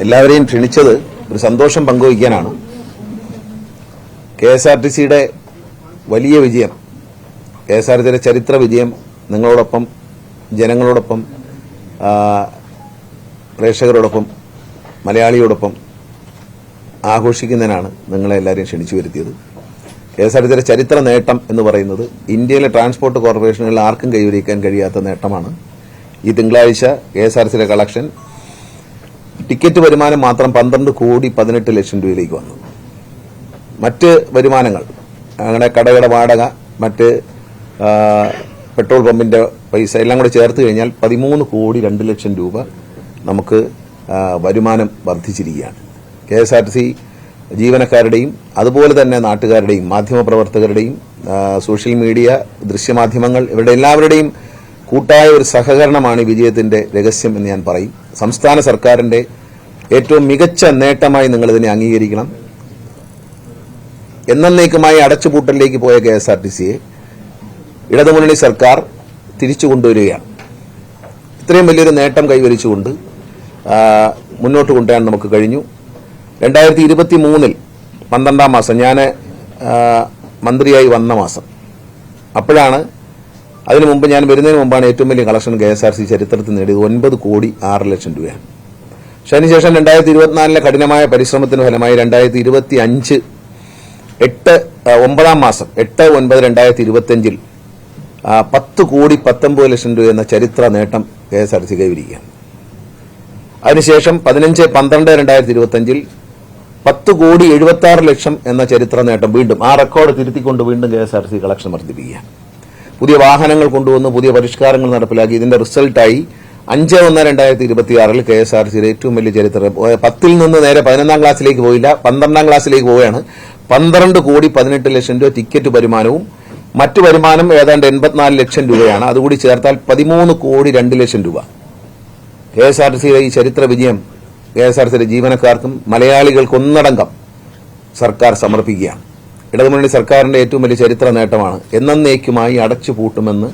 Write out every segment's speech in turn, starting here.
എല്ലാവരെയും ക്ഷണിച്ചത് ഒരു സന്തോഷം പങ്കുവയ്ക്കാനാണ്. KSRTCയുടെ വലിയ വിജയം, KSRTCയുടെ ചരിത്ര വിജയം നിങ്ങളോടൊപ്പം, ജനങ്ങളോടൊപ്പം, പ്രേക്ഷകരോടൊപ്പം, മലയാളിയോടൊപ്പം ആഘോഷിക്കുന്നതിനാണ് നിങ്ങളെ എല്ലാവരെയും ക്ഷണിച്ചു വരുത്തിയത്. KSRTCയുടെ ചരിത്ര നേട്ടം എന്ന് പറയുന്നത് ഇന്ത്യയിലെ ട്രാൻസ്പോർട്ട് കോർപ്പറേഷനുകളിൽ ആർക്കും കൈവരിക്കാൻ കഴിയാത്ത നേട്ടമാണ്. ഈ തിങ്കളാഴ്ച KSRTCയുടെ കളക്ഷൻ ടിക്കറ്റ് വരുമാനം മാത്രം 12,18,00,000 രൂപയിലേക്ക് വന്നു. മറ്റ് വരുമാനങ്ങൾ, അങ്ങനെ കടയുടെ വാടക, മറ്റ് പെട്രോൾ പമ്പിന്റെ പൈസ എല്ലാം കൂടെ ചേർത്ത് കഴിഞ്ഞാൽ 13,02,00,000 രൂപ നമുക്ക് വരുമാനം വർദ്ധിച്ചിരിക്കുകയാണ്. KSRTC ജീവനക്കാരുടെയും അതുപോലെ തന്നെ നാട്ടുകാരുടെയും മാധ്യമപ്രവർത്തകരുടെയും സോഷ്യൽ മീഡിയ, ദൃശ്യമാധ്യമങ്ങൾ, ഇവരുടെ എല്ലാവരുടെയും കൂട്ടായ ഒരു സഹകരണമാണ് ഈ വിജയത്തിന്റെ രഹസ്യം എന്ന് ഞാൻ പറയും. സംസ്ഥാന സർക്കാരിന്റെ ഏറ്റവും മികച്ച നേട്ടമായി നിങ്ങളിതിനെ അംഗീകരിക്കണം. എന്നേക്കുമായി അടച്ചുപൂട്ടലിലേക്ക് പോയ KSRTCയെ ഇടതുമുന്നണി സർക്കാർ തിരിച്ചു കൊണ്ടുവരികയാണ്. ഇത്രയും വലിയൊരു നേട്ടം കൈവരിച്ചുകൊണ്ട് മുന്നോട്ട് കൊണ്ടുപോകാൻ നമുക്ക് കഴിഞ്ഞു. 2023 12-ാം മാസം ഞാൻ മന്ത്രിയായി വന്ന മാസം, അപ്പോഴാണ്, അതിനു മുമ്പ് ഞാൻ വരുന്നതിന് മുമ്പാണ് ഏറ്റവും വലിയ കളക്ഷൻ KSRTC ചരിത്രത്തിൽ നേടിയത് 9,06,00,000 രൂപയാണ്. പക്ഷെ അതിനുശേഷം 2024 കഠിനമായ പരിശ്രമത്തിന് ഫലമായി 2025 9-ാം മാസം 8/9/2025 10,19,00,000 രൂപ എന്ന ചരിത്ര നേട്ടം KSRTC കൈവരിക്കുകയാണ്. അതിനുശേഷം 15/12/2025 10,76,00,000 എന്ന ചരിത്ര നേട്ടം വീണ്ടും ആ റെക്കോർഡ് തിരുത്തിക്കൊണ്ട് വീണ്ടും KSRTC കളക്ഷൻ വർദ്ധിപ്പിക്കുകയാണ്. പുതിയ വാഹനങ്ങൾ കൊണ്ടുവന്ന് പുതിയ പരിഷ്കാരങ്ങൾ നടപ്പിലാക്കി. ഇതിന്റെ റിസൾട്ടായി 5/1/2026 KSRTCയുടെ ഏറ്റവും വലിയ ചരിത്രം 10ൽ നിന്ന് നേരെ 11ാം ക്ലാസ്സിലേക്ക് പോയില്ല, 12ാം ക്ലാസ്സിലേക്ക് പോവുകയാണ്. 12,18,00,000 രൂപ ടിക്കറ്റ് വരുമാനവും മറ്റു വരുമാനം ഏതാണ്ട് 84,00,000 രൂപയാണ്. അതുകൂടി ചേർത്താൽ 13,02,00,000 രൂപ. KSRTCയുടെ ഈ ചരിത്ര വിജയം KSRTCയുടെ ജീവനക്കാർക്കും മലയാളികൾക്കൊന്നടങ്കം സർക്കാർ സമർപ്പിക്കുകയാണ്. ഇടതുമുന്നണി സർക്കാരിന്റെ ഏറ്റവും വലിയ ചരിത്ര നേട്ടമാണ്. എന്നേക്കുമായി അടച്ചുപൂട്ടുമെന്ന്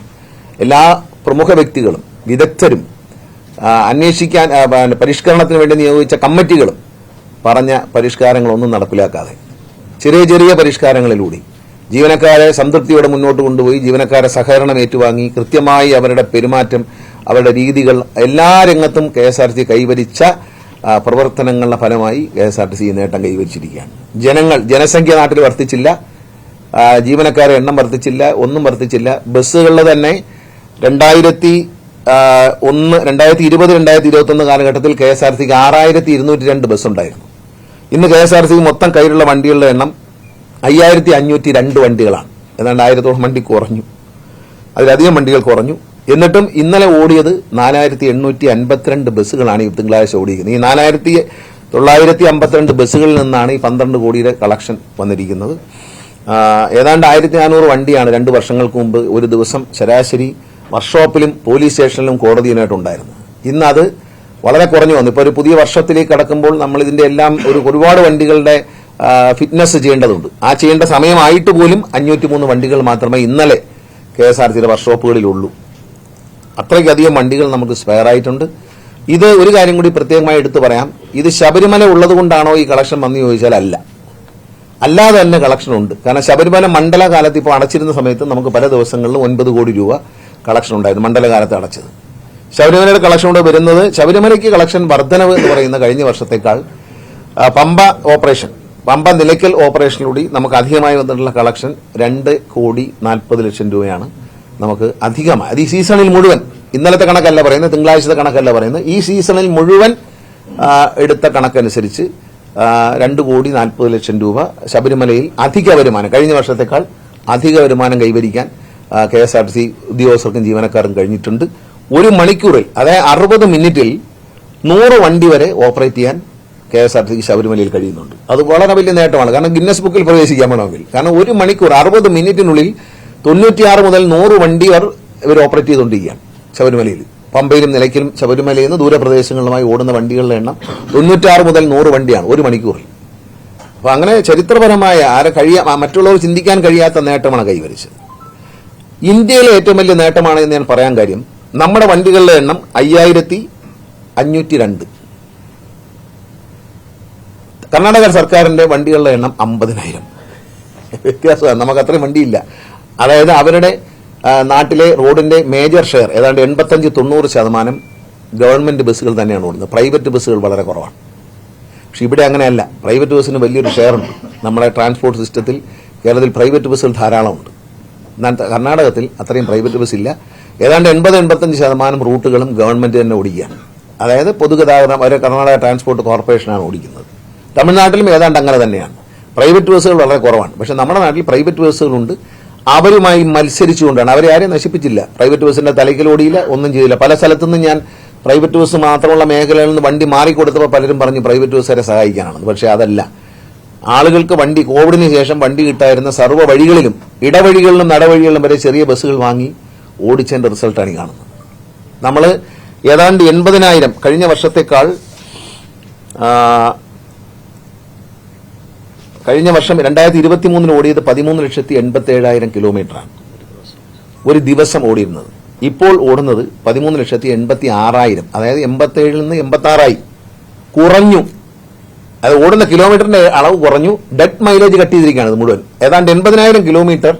എല്ലാ പ്രമുഖ വ്യക്തികളും വിദഗ്ധരും അന്വേഷിക്കാൻ പരിഷ്കരണത്തിന് വേണ്ടി നിയോഗിച്ച കമ്മിറ്റികളും പറഞ്ഞ പരിഷ്കാരങ്ങളൊന്നും നടപ്പിലാക്കാതെ ചെറിയ ചെറിയ പരിഷ്കാരങ്ങളിലൂടെ ജീവനക്കാരെ സംതൃപ്തിയോടെ മുന്നോട്ട് കൊണ്ടുപോയി ജീവനക്കാരെ സഹകരണം ഏറ്റുവാങ്ങി കൃത്യമായി അവരുടെ പെരുമാറ്റം, അവരുടെ രീതികൾ എല്ലാ രംഗത്തും KSRTC കൈവരിച്ച പ്രവർത്തനങ്ങളുടെ ഫലമായി KSRTC നേട്ടം കൈവരിച്ചിരിക്കുകയാണ്. ജനസംഖ്യ നാട്ടിൽ വർദ്ധിച്ചില്ല, ജീവനക്കാരെ എണ്ണം വർദ്ധിച്ചില്ല, ഒന്നും വർദ്ധിച്ചില്ല. ബസ്സുകളിൽ തന്നെ 2020-2021 കാലഘട്ടത്തിൽ KSRTCക്ക് 6,202 ബസ് ഉണ്ടായിരുന്നു. ഇന്ന് KSRTC മൊത്തം കയ്യിലുള്ള വണ്ടികളുടെ എണ്ണം 5,502 വണ്ടികളാണ്. ഏതാണ്ട് 1000 വണ്ടി കുറഞ്ഞു, അതിലധികം വണ്ടികൾ കുറഞ്ഞു. എന്നിട്ടും ഇന്നലെ ഓടിയത് 4,852 ബസ്സുകളാണ് ഈ തിങ്കളാഴ്ച ഓടിയിരിക്കുന്നത്. ഈ 4,952 ബസ്സുകളിൽ നിന്നാണ് ഈ 12 കോടിയുടെ കളക്ഷൻ വന്നിരിക്കുന്നത്. ഏതാണ്ട് 1,400 വണ്ടിയാണ് 2 വർഷങ്ങൾക്ക് മുമ്പ് ഒരു ദിവസം ശരാശരി വർക്ക്ഷോപ്പിലും പോലീസ് സ്റ്റേഷനിലും കോടതിയിലായിട്ടുണ്ടായിരുന്നു. ഇന്ന് അത് വളരെ കുറഞ്ഞു വന്നു. ഇപ്പോൾ ഒരു പുതിയ വർഷത്തിലേക്ക് കടക്കുമ്പോൾ നമ്മൾ ഇതിന്റെ എല്ലാം ഒരുപാട് വണ്ടികളുടെ ഫിറ്റ്നസ് ചെയ്യേണ്ടതുണ്ട്. ആ ചെയ്യേണ്ട സമയമായിട്ട് പോലും 503 വണ്ടികൾ മാത്രമേ ഇന്നലെ KSRTCയുടെ വർക്ക്ഷോപ്പുകളിലുള്ളൂ. അത്രയ്ക്കധികം വണ്ടികൾ നമുക്ക് സ്പെയർ ആയിട്ടുണ്ട്. ഇത് ഒരു കാര്യം കൂടി പ്രത്യേകമായി എടുത്തു പറയാം. ഇത് ശബരിമല ഉള്ളതുകൊണ്ടാണോ ഈ കളക്ഷൻ വന്നു ചോദിച്ചാൽ അല്ല, അല്ലാതെ തന്നെ കളക്ഷൻ ഉണ്ട്. കാരണം ശബരിമല മണ്ഡലകാലത്ത് ഇപ്പോൾ അടച്ചിരുന്ന സമയത്ത് നമുക്ക് പല ദിവസങ്ങളിലും 9 കോടി രൂപ കളക്ഷൻ ഉണ്ടായിരുന്നു. മണ്ഡലകാലത്ത് അടച്ചത് ശബരിമലയുടെ കളക്ഷൻ കൊണ്ട് വരുന്നത്, ശബരിമലയ്ക്ക് കളക്ഷൻ വർധനവ് എന്ന് പറയുന്ന കഴിഞ്ഞ വർഷത്തേക്കാൾ പമ്പ നിലയ്ക്കൽ ഓപ്പറേഷനിലൂടെ നമുക്ക് അധികമായി വന്നിട്ടുള്ള കളക്ഷൻ 2,40,00,000 രൂപയാണ് നമുക്ക് അധികമായി. അത് ഈ സീസണിൽ മുഴുവൻ, ഇന്നലത്തെ കണക്കല്ല പറയുന്നത്, തിങ്കളാഴ്ചത്തെ കണക്കല്ല പറയുന്നത്, ഈ സീസണിൽ മുഴുവൻ എടുത്ത കണക്കനുസരിച്ച് 2,40,00,000 രൂപ ശബരിമലയിൽ അധിക വരുമാനം, കഴിഞ്ഞ വർഷത്തേക്കാൾ അധിക വരുമാനം കൈവരിക്കാൻ KSRTC ഉദ്യോഗസ്ഥർക്കും ജീവനക്കാർക്കും കഴിഞ്ഞിട്ടുണ്ട്. ഒരു മണിക്കൂറിൽ, അതായത് 60 മിനിറ്റിൽ 100 വണ്ടി വരെ ഓപ്പറേറ്റ് ചെയ്യാൻ KSRTC ശബരിമലയിൽ കഴിയുന്നുണ്ട്. അത് വളരെ വലിയ നേട്ടമാണ്. കാരണം ഗിന്നസ് ബുക്കിൽ പ്രവേശിക്കാൻ വേണമെങ്കിൽ, കാരണം ഒരു മണിക്കൂർ 60 മിനിറ്റിനുള്ളിൽ 96 മുതൽ 100 വണ്ടി ഇവർ ഓപ്പറേറ്റ് ചെയ്തുകൊണ്ടിരിക്കുകയാണ് ശബരിമലയിൽ. പമ്പയിലും നിലയ്ക്കലും ശബരിമലയിൽ നിന്ന് ദൂരപ്രദേശങ്ങളുമായി ഓടുന്ന വണ്ടികളുടെ എണ്ണം 96 മുതൽ 100 വണ്ടിയാണ് ഒരു മണിക്കൂറിൽ. അപ്പൊ അങ്ങനെ ചരിത്രപരമായ മറ്റുള്ളവർ ചിന്തിക്കാൻ കഴിയാത്ത നേട്ടമാണ് കൈവരിച്ചത്. ഇന്ത്യയിലെ ഏറ്റവും വലിയ നേട്ടമാണ് എന്ന് ഞാൻ പറയാൻ കാര്യം, നമ്മുടെ വണ്ടികളുടെ എണ്ണം 5,502. കർണാടക സർക്കാരിന്റെ വണ്ടികളുടെ എണ്ണം 50,000. വ്യത്യാസമാണ്, നമുക്ക് അത്രയും വണ്ടിയില്ല. അതായത് അവരുടെ നാട്ടിലെ റോഡിന്റെ മേജർ ഷെയർ ഏതാണ്ട് 85-90% ഗവൺമെന്റ് ബസ്സുകൾ തന്നെയാണ് ഓടുന്നത്. പ്രൈവറ്റ് ബസ്സുകൾ വളരെ കുറവാണ്. പക്ഷെ ഇവിടെ അങ്ങനെയല്ല. പ്രൈവറ്റ് ബസ്സിന് വലിയൊരു ഷെയറുണ്ട്. നമ്മുടെ ട്രാൻസ്പോർട്ട് സിസ്റ്റത്തിൽ കേരളത്തിൽ പ്രൈവറ്റ് ബസ്സുകൾ ധാരാളമുണ്ട്. എന്നാൽ കർണാടകത്തിൽ അത്രയും പ്രൈവറ്റ് ബസ് ഇല്ല. ഏതാണ്ട് 80-85% റൂട്ടുകളും ഗവൺമെന്റ് തന്നെ ഓടിക്കുകയാണ്. അതായത് പൊതുഗതാഗതം അവരെ കർണാടക ട്രാൻസ്പോർട്ട് കോർപ്പറേഷനാണ് ഓടിക്കുന്നത്. തമിഴ്നാട്ടിലും ഏതാണ്ട് അങ്ങനെ തന്നെയാണ്. പ്രൈവറ്റ് ബസ്സുകൾ വളരെ കുറവാണ്. പക്ഷെ നമ്മുടെ നാട്ടിൽ പ്രൈവറ്റ് ബസ്സുകളുണ്ട്. അവരുമായി മത്സരിച്ചുകൊണ്ടാണ്. അവരെ ആരെയും നശിപ്പിച്ചില്ല. പ്രൈവറ്റ് ബസ്സിന്റെ തലയ്ക്കലോടിയില്ല, ഒന്നും ചെയ്തില്ല. പല സ്ഥലത്തുനിന്നും ഞാൻ പ്രൈവറ്റ് ബസ് മാത്രമുള്ള മേഖലകളിൽ നിന്ന് വണ്ടി മാറിക്കൊടുത്തപ്പോൾ പലരും പറഞ്ഞു പ്രൈവറ്റ് ബസ്സുകാരെ സഹായിക്കാനാണെന്ന്. പക്ഷെ അതല്ല. ആളുകൾക്ക് വണ്ടി കോവിഡിന് ശേഷം വണ്ടി കിട്ടായിരുന്ന സർവ്വ വഴികളിലും ഇടവഴികളിലും നടവഴികളിലും വരെ ചെറിയ ബസ്സുകൾ വാങ്ങി ഓടിച്ചതിന്റെ റിസൾട്ടാണ് ഈ കാണുന്നത്. നമ്മൾ ഏതാണ്ട് 80,000 കഴിഞ്ഞ വർഷത്തേക്കാൾ കഴിഞ്ഞ വർഷം 2023 ഓടിയത് 13,87,000 കിലോമീറ്ററാണ് ഒരു ദിവസം ഓടിയിരുന്നത്. ഇപ്പോൾ ഓടുന്നത് 13,86,000. അതായത് 87 നിന്ന് 86 കുറഞ്ഞു. അത് ഓടുന്ന കിലോമീറ്ററിന്റെ അളവ് കുറഞ്ഞു. ഡെഡ് മൈലേജ് കട്ട് ചെയ്തിരിക്കുകയാണ് ഇത് മുഴുവൻ. ഏതാണ്ട് 80,000 കിലോമീറ്റർ